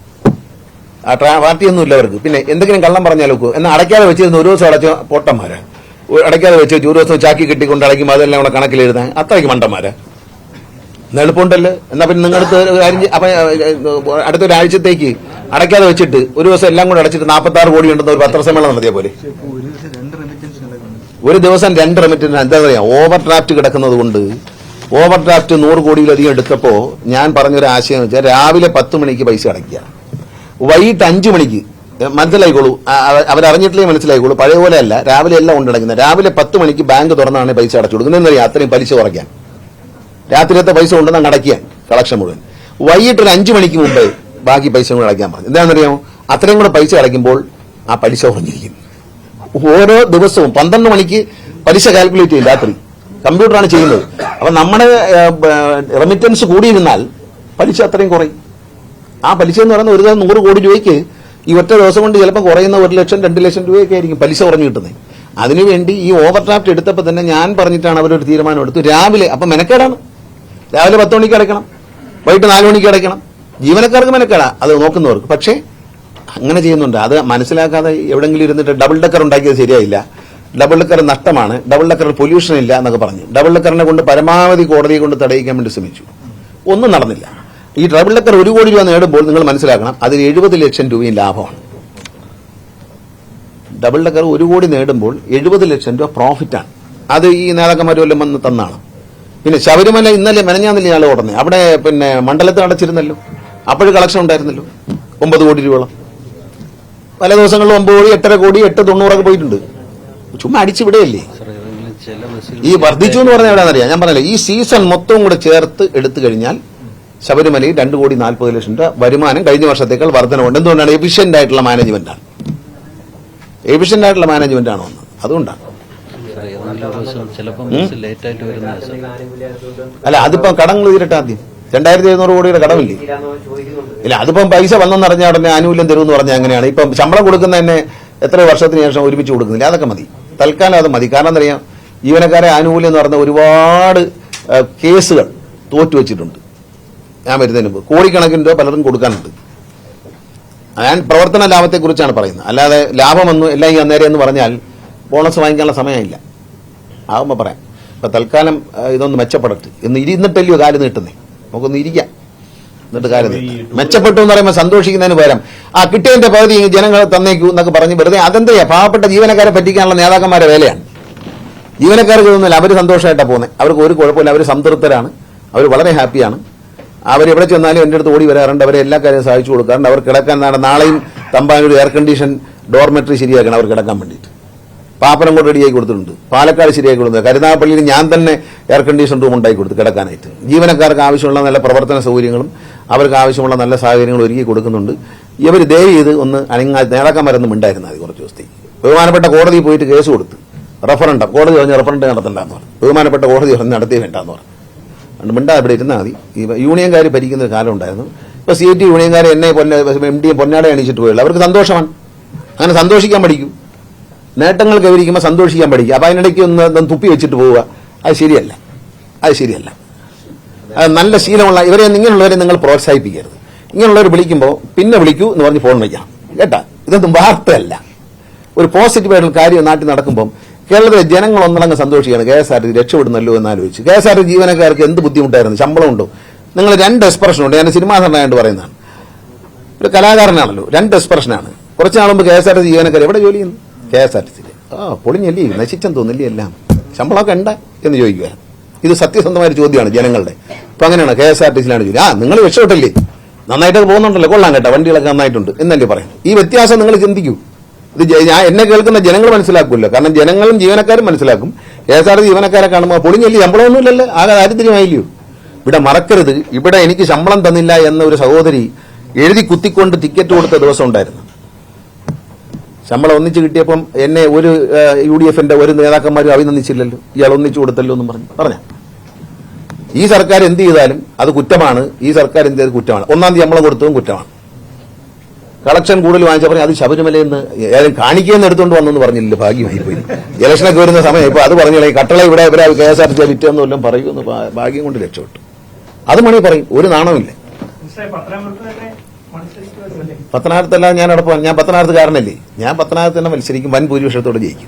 പാർട്ടിയൊന്നും ഇല്ല അവർക്ക്. പിന്നെ എന്തെങ്കിലും കള്ളം പറഞ്ഞാലോ എന്നാൽ അടയ്ക്കാതെ വെച്ചിരുന്ന ഒരു ദിവസം അടച്ച പൊട്ടന്മാരാ. അടയ്ക്കാതെ വെച്ച് ഒരു ദിവസം ചാക്കി കെട്ടിക്കൊണ്ട് അടയ്ക്കുമ്പോൾ അതെല്ലാം കൂടെ കണക്കിലെഴുതാൻ അത്രയ്ക്ക് മണ്ടന്മാരാ. എളുപ്പമുണ്ടല്ലോ. എന്നാ പിന്നെ നിങ്ങളടുത്ത് അപ്പൊ അടുത്തൊരാഴ്ചത്തേക്ക് അടയ്ക്കാതെ വെച്ചിട്ട് ഒരു ദിവസം എല്ലാം കൂടെ അടച്ചിട്ട് 46 കോടി ഉണ്ടെന്ന് ഒരു പത്രസമ്മേളനം നടത്തിയ പോലെ. ഒരു ദിവസം 2 റെമിറ്റൻസ്. എന്താ പറയാ, ഓവർ ഡ്രാഫ്റ്റ് കിടക്കുന്നത് കൊണ്ട് ഓവർ ഡ്രാഫ്റ്റ് 100 കോടിയിലധികം എടുത്തപ്പോ ഞാൻ പറഞ്ഞൊരു ആശയം വെച്ചാൽ രാവിലെ 10 മണിക്ക് പൈസ അടയ്ക്കുക, വൈകിട്ട് 5 മണിക്ക് മനസ്സിലായിക്കോളൂ. അവരറിഞ്ഞിട്ടില്ലേ മനസ്സിലായിക്കോളൂ. പഴയ പോലെ അല്ല, രാവിലെ എല്ലാം കൊണ്ടടക്കുന്നത്. രാവിലെ 10 മണിക്ക് ബാങ്ക് തുറന്നാണ് പൈസ അടച്ചു കൊടുക്കുന്നത്. അത്രയും പലിശ കുറയ്ക്കാൻ, രാത്രിയത്തെ പൈസ കൊണ്ടുവന്ന് അടയ്ക്കാൻ കളക്ഷൻ മുഴുവൻ. വൈകിട്ട് ഒരു 5 മണിക്ക് മുമ്പേ ബാക്കി പൈസ കൂടെ അടയ്ക്കാൻ പറഞ്ഞു. എന്താണെന്നറിയാമോ? അത്രയും കൂടെ പൈസ അടയ്ക്കുമ്പോൾ ആ പലിശ കുറഞ്ഞിരിക്കും. ഓരോ ദിവസവും 12 മണിക്ക് പലിശ കാൽക്കുലേറ്റ് ചെയ്യും. രാത്രി കമ്പ്യൂട്ടറാണ് ചെയ്യുന്നത്. അപ്പൊ നമ്മുടെ റെമിറ്റൻസ് കൂടിയിരുന്നാൽ പലിശ അത്രയും കുറയും. ആ പലിശ എന്ന് പറയുന്നത് ഒരു ദിവസം 100 കോടി രൂപയ്ക്ക് ഈ ഒറ്റ ദിവസം കൊണ്ട് ചിലപ്പോൾ കുറയുന്ന 1 ലക്ഷം 2 ലക്ഷം രൂപയൊക്കെ ആയിരിക്കും പലിശ കുറഞ്ഞു കിട്ടുന്നത്. അതിനുവേണ്ടി ഈ ഓവർ ഡ്രാഫ്റ്റ് എടുത്തപ്പോൾ തന്നെ ഞാൻ പറഞ്ഞിട്ടാണ് അവരൊരു തീരുമാനം എടുത്തു. രാവിലെ അപ്പം മെനക്കേടാണ്. രാവിലെ 10 മണിക്ക് അടയ്ക്കണം, വൈകിട്ട് 4 മണിക്ക് അടയ്ക്കണം. ജീവനക്കാർക്ക് മെനക്കേടാ, അത് നോക്കുന്നവർക്ക്. പക്ഷേ അങ്ങനെ ചെയ്യുന്നുണ്ട്. അത് മനസ്സിലാക്കാതെ എവിടെങ്കിലും ഇരുന്നിട്ട് ഡബിൾ ഡക്കർ ഉണ്ടാക്കിയത് ശരിയായില്ല, ഡബിൾ ഡക്കർ നഷ്ടമാണ്, ഡബിൾ ഡക്കർ പൊല്യൂഷൻ ഇല്ല എന്നൊക്കെ പറഞ്ഞു ഡബിൾ ഡക്കറിനെ കൊണ്ട് പരമാവധി കോടതിയെ കൊണ്ട് തടയിക്കാൻ വേണ്ടി ശ്രമിച്ചു. ഒന്നും നടന്നില്ല. ഈ ഡബിൾ ഡക്കർ 1 കോടി രൂപ നേടുമ്പോൾ നിങ്ങൾ മനസ്സിലാക്കണം, അതിൽ 70 ലക്ഷം രൂപയും ലാഭമാണ്. ഡബിൾ ഡക്കർ 1 കോടി നേടുമ്പോൾ 70 ലക്ഷം രൂപ പ്രോഫിറ്റാണ്. അത് ഈ നേതാക്കന്മാർ വല്ലതും വന്ന് തന്നാണ്. പിന്നെ ശബരിമല ഇന്നലെ മെനഞ്ഞാന്നില്ല ആൾ ഓടുന്നേ, അവിടെ പിന്നെ മണ്ഡലത്തിൽ അടച്ചിരുന്നല്ലോ, അപ്പോഴും കളക്ഷൻ ഉണ്ടായിരുന്നല്ലോ 9 കോടി രൂപയോളം. പല ദിവസങ്ങളിലും 9 കോടി 8.5 കോടി 8.90 പോയിട്ടുണ്ട്. ചുമ്മാ അടിച്ചുവിടുകയല്ലേ. ഈ വർദ്ധിച്ചു എന്ന് പറഞ്ഞാൽ എവിടെയാണെന്നറിയാം. ഞാൻ പറഞ്ഞല്ലോ, ഈ സീസൺ മൊത്തവും കൂടെ ചേർത്ത് എടുത്തു കഴിഞ്ഞാൽ ശബരിമലയിൽ 2 കോടി 40 ലക്ഷം രൂപ വരുമാനം കഴിഞ്ഞ വർഷത്തേക്കാൾ വർധനമുണ്ട്. എന്തുകൊണ്ടാണ്? എഫിഷ്യന്റ് ആയിട്ടുള്ള മാനേജ്മെന്റാണ്. എഫിഷ്യന്റ് ആയിട്ടുള്ള മാനേജ്മെന്റാണ് വന്നത്. അതുകൊണ്ടാണ്. അല്ല, അതിപ്പോ കടങ്ങൾ തീരട്ടെ. ആദ്യം 2700 കോടിയുടെ കടമില്ലേ? ഇല്ല, അതിപ്പം പൈസ വന്നെന്നറിഞ്ഞ ഉടനെ ആനുകൂല്യം തരുമെന്ന് പറഞ്ഞാൽ അങ്ങനെയാണ്. ഇപ്പം ശമ്പളം കൊടുക്കുന്ന തന്നെ എത്ര വർഷത്തിന് ശേഷം ഒരുമിച്ച് കൊടുക്കുന്നില്ല. അതൊക്കെ മതി, തൽക്കാലം അത് മതി. കാരണം എന്തറിയാം, ജീവനക്കാരെ ആനുകൂല്യം എന്ന് പറഞ്ഞ ഒരുപാട് കേസുകൾ തോറ്റുവെച്ചിട്ടുണ്ട്. ഞാൻ വരുന്നതിന് മുമ്പ് കോടിക്കണക്കിന് രൂപ പലരും കൊടുക്കാനുണ്ട്. ഞാൻ പ്രവർത്തന ലാഭത്തെക്കുറിച്ചാണ് പറയുന്നത്, അല്ലാതെ ലാഭമൊന്നും എല്ലാം ഈ അന്നേരം എന്ന് പറഞ്ഞാൽ ബോണസ് വാങ്ങിക്കാനുള്ള സമയമില്ല. ആകുമ്പോൾ പറയാം. ഇപ്പം തൽക്കാലം ഇതൊന്ന് മെച്ചപ്പെടട്ടെ എന്ന് ഇരുന്നിട്ടല്ലയോ കാല് നീട്ടുന്നേ. നമുക്കൊന്ന് ഇരിക്കാം, എന്നിട്ട് കാര്യം മെച്ചപ്പെട്ടു എന്ന് പറയുമ്പോൾ സന്തോഷിക്കുന്നതിന് പകരം കിട്ടിയതിന്റെ പകുതി ജനങ്ങൾ തന്നേക്കൂ എന്നൊക്കെ പറഞ്ഞ് വെറുതെ അതെന്താ പാവപ്പെട്ട ജീവനക്കാരെ പറ്റിക്കാനുള്ള നേതാക്കന്മാരുടെ വേലയാണ്. ജീവനക്കാർക്ക് തോന്നുന്നില്ല, അവർ സന്തോഷമായിട്ടാണ് പോകുന്നത്. അവർക്ക് ഒരു കുഴപ്പമില്ല, അവർ സംതൃപ്തരാണ്, അവർ വളരെ ഹാപ്പിയാണ്. അവരെവിടെ ചെന്നാലും എൻ്റെ അടുത്ത് ഓടി വരാറുണ്ട്, അവരെ എല്ലാ കാര്യവും സഹായിച്ചു കൊടുക്കാറുണ്ട്. അവർ കിടക്കാൻ നാളെയും തമ്പാനൂർ എയർ കണ്ടീഷൻ ഡോർമെട്രി ശരിയാക്കണം അവർ കിടക്കാൻ വേണ്ടിയിട്ട്. പാപ്പനംകോട് റെഡിയാക്കി കൊടുത്തിട്ടുണ്ട്, പാലക്കാട് ശരിയാക്കി കൊടുത്തിട്ടുണ്ട്, കരുനാഗപ്പള്ളിയിൽ ഞാൻ തന്നെ എയർ കണ്ടീഷൻ റൂം ഉണ്ടാക്കി കൊടുത്തു കിടക്കാനായിട്ട്. ജീവനക്കാർക്ക് ആവശ്യമുള്ള നല്ല പ്രവർത്തന സൗകര്യങ്ങളും അവർക്ക് ആവശ്യമുള്ള നല്ല സാഹചര്യങ്ങൾ ഒരുക്കി കൊടുക്കുന്നുണ്ട്. ഇവർ ദയവ് ചെയ്ത് ഒന്ന് നേതാക്കന്മാരൊന്നും ഉണ്ടായിരുന്നത് മതി കുറച്ച് ദിവസത്തേക്ക്. ബഹുമാനപ്പെട്ട കോടതി പോയിട്ട് കേസ് കൊടുത്ത് റഫറണ്ടം കോടതി പറഞ്ഞ് റഫറണ്ടം നടത്തണ്ടെന്ന് പറഞ്ഞു. ബഹുമാനപ്പെട്ട കോടതി പറഞ്ഞ് നടത്തിയേ വേണ്ടെന്ന് പറഞ്ഞു. അതുകൊണ്ട് മിണ്ടാ ഇവിടെ ഇരുന്നാൽ മതി. ഈ യൂണിയൻകാർ ഭരിക്കുന്ന ഒരു കാലം ഉണ്ടായിരുന്നു. ഇപ്പോൾ CIT യൂണിയൻകാർ എന്നെ MD പൊന്നാടെ അണിയിച്ചിട്ട് പോയുള്ളൂ. അവർക്ക് സന്തോഷമാണ്. അങ്ങനെ സന്തോഷിക്കാൻ പഠിക്കും. നേട്ടങ്ങൾ കൈവരിക്കുമ്പോൾ സന്തോഷിക്കാൻ പഠിക്കും. അപ്പോൾ അതിനിടയ്ക്ക് ഒന്ന് തുപ്പി വെച്ചിട്ട് പോവുക, അത് ശരിയല്ല. അത് നല്ല ശീലമുള്ള ഇവരെ ഇങ്ങനെയുള്ളവരെ നിങ്ങൾ പ്രോത്സാഹിപ്പിക്കരുത്. ഇങ്ങനെയുള്ളവർ വിളിക്കുമ്പോൾ പിന്നെ വിളിക്കൂ എന്ന് പറഞ്ഞ് ഫോൺ വയ്ക്കണം കേട്ടാ. ഇതൊന്നും വാർത്തയല്ല. ഒരു പോസിറ്റീവായിട്ടുള്ള കാര്യം നാട്ടിൽ നടക്കുമ്പോൾ കേരളത്തിലെ ജനങ്ങൾ ഒന്നടങ്ങ് സന്തോഷിക്കുകയാണ്. KSRTC രക്ഷപ്പെടുന്നല്ലോ എന്നാലോചിച്ച്. KSRTC ജീവനക്കാർക്ക് എന്ത് ബുദ്ധിമുട്ടായിരുന്നു, ശമ്പളമുണ്ടോ? നിങ്ങൾ 2 എക്സ്പ്രഷനുണ്ട്. ഞാൻ സിനിമാ നടനായിട്ട് പറയുന്നതാണ്. ഒരു കലാകാരനാണല്ലോ, 2 എക്സ്പ്രഷനാണ്. കുറച്ച് നാൾ മുമ്പ് KSRTC ജീവനക്കാർ എവിടെ ജോലി ചെയ്യുന്നു? KSRTC പൊളിഞ്ഞല്ലേ, നശിച്ചെന്ന് തോന്നില്ലേ എല്ലാം, ശമ്പളമൊക്കെ ഉണ്ട് എന്ന് ചോദിക്കുകയാണ്. ഇത് സത്യസന്ധമായ ഒരു ചോദ്യമാണ് ജനങ്ങളുടെ. ഇപ്പൊ അങ്ങനെയാണ്, KSRTCയിലാണ് ജോലി. നിങ്ങൾ രക്ഷപ്പെട്ടല്ലേ, നന്നായിട്ടൊക്കെ പോകുന്നുണ്ടല്ലോ, കൊള്ളാം കേട്ടോ, വണ്ടികളൊക്കെ നന്നായിട്ടുണ്ട് എന്നല്ലേ പറയുന്നത്. ഈ വ്യത്യാസം നിങ്ങൾ ചിന്തിക്കൂ. ഇത് എന്നെ കേൾക്കുന്ന ജനങ്ങൾ മനസ്സിലാക്കുമല്ലോ. കാരണം ജനങ്ങളും ജീവനക്കാരും മനസ്സിലാക്കും. KSRTC ജീവനക്കാരെ കാണുമ്പോൾ പൊളിഞ്ഞല്ലേ, ശമ്പളമൊന്നുമില്ലല്ലോ, ആകെ ദാരിദ്ര്യമായില്ലയോ. ഇവിടെ മറക്കരുത്, ഇവിടെ എനിക്ക് ശമ്പളം തന്നില്ല എന്ന ഒരു സഹോദരി എഴുതി കുത്തിക്കൊണ്ട് ടിക്കറ്റ് കൊടുത്ത ദിവസം ഉണ്ടായിരുന്നു. ശമ്പളം ഒന്നിച്ച് കിട്ടിയപ്പം എന്നെ ഒരു UDFന്റെ ഒരു നേതാക്കന്മാരും അഭിനന്ദിച്ചില്ലല്ലോ, ഇയാൾ ഒന്നിച്ചു കൊടുത്തല്ലോ എന്നും പറഞ്ഞ. ഈ സർക്കാർ എന്ത് ചെയ്താലും അത് കുറ്റമാണ്. ഈ സർക്കാർ എന്ത് ചെയ്ത് കുറ്റമാണ്. 1-ാം തീയതി ശമ്പളം കൊടുത്തതും കുറ്റമാണ്. കളക്ഷൻ കൂടുതൽ വാങ്ങിച്ച പറഞ്ഞാൽ അത് ശബരിമലയെന്ന് ഏതായാലും കാണിക്കുകയെന്ന് എടുത്തുകൊണ്ട് വന്നെന്ന് പറഞ്ഞില്ല, ഭാഗ്യമായി പോയി. ഇലക്ഷനൊക്കെ വരുന്ന സമയം ഇപ്പൊ അത് പറഞ്ഞില്ലേ, കട്ടള ഇവിടെ KSRTC വിറ്റെന്ന് വല്ലതും പറയുമെന്ന് ഭാഗ്യം കൊണ്ട് രക്ഷപ്പെട്ടു. അത് മണി പറയും, ഒരു നാണമില്ല. പത്തനാപുരത്തല്ല ഞാൻ പത്തനാപുരത്തുകാരനല്ലേ, ഞാൻ പത്തനാപുരത്ത് തന്നെ മത്സരിക്കും, വൻ ഭൂരിപക്ഷത്തോടെ ജയിക്കും.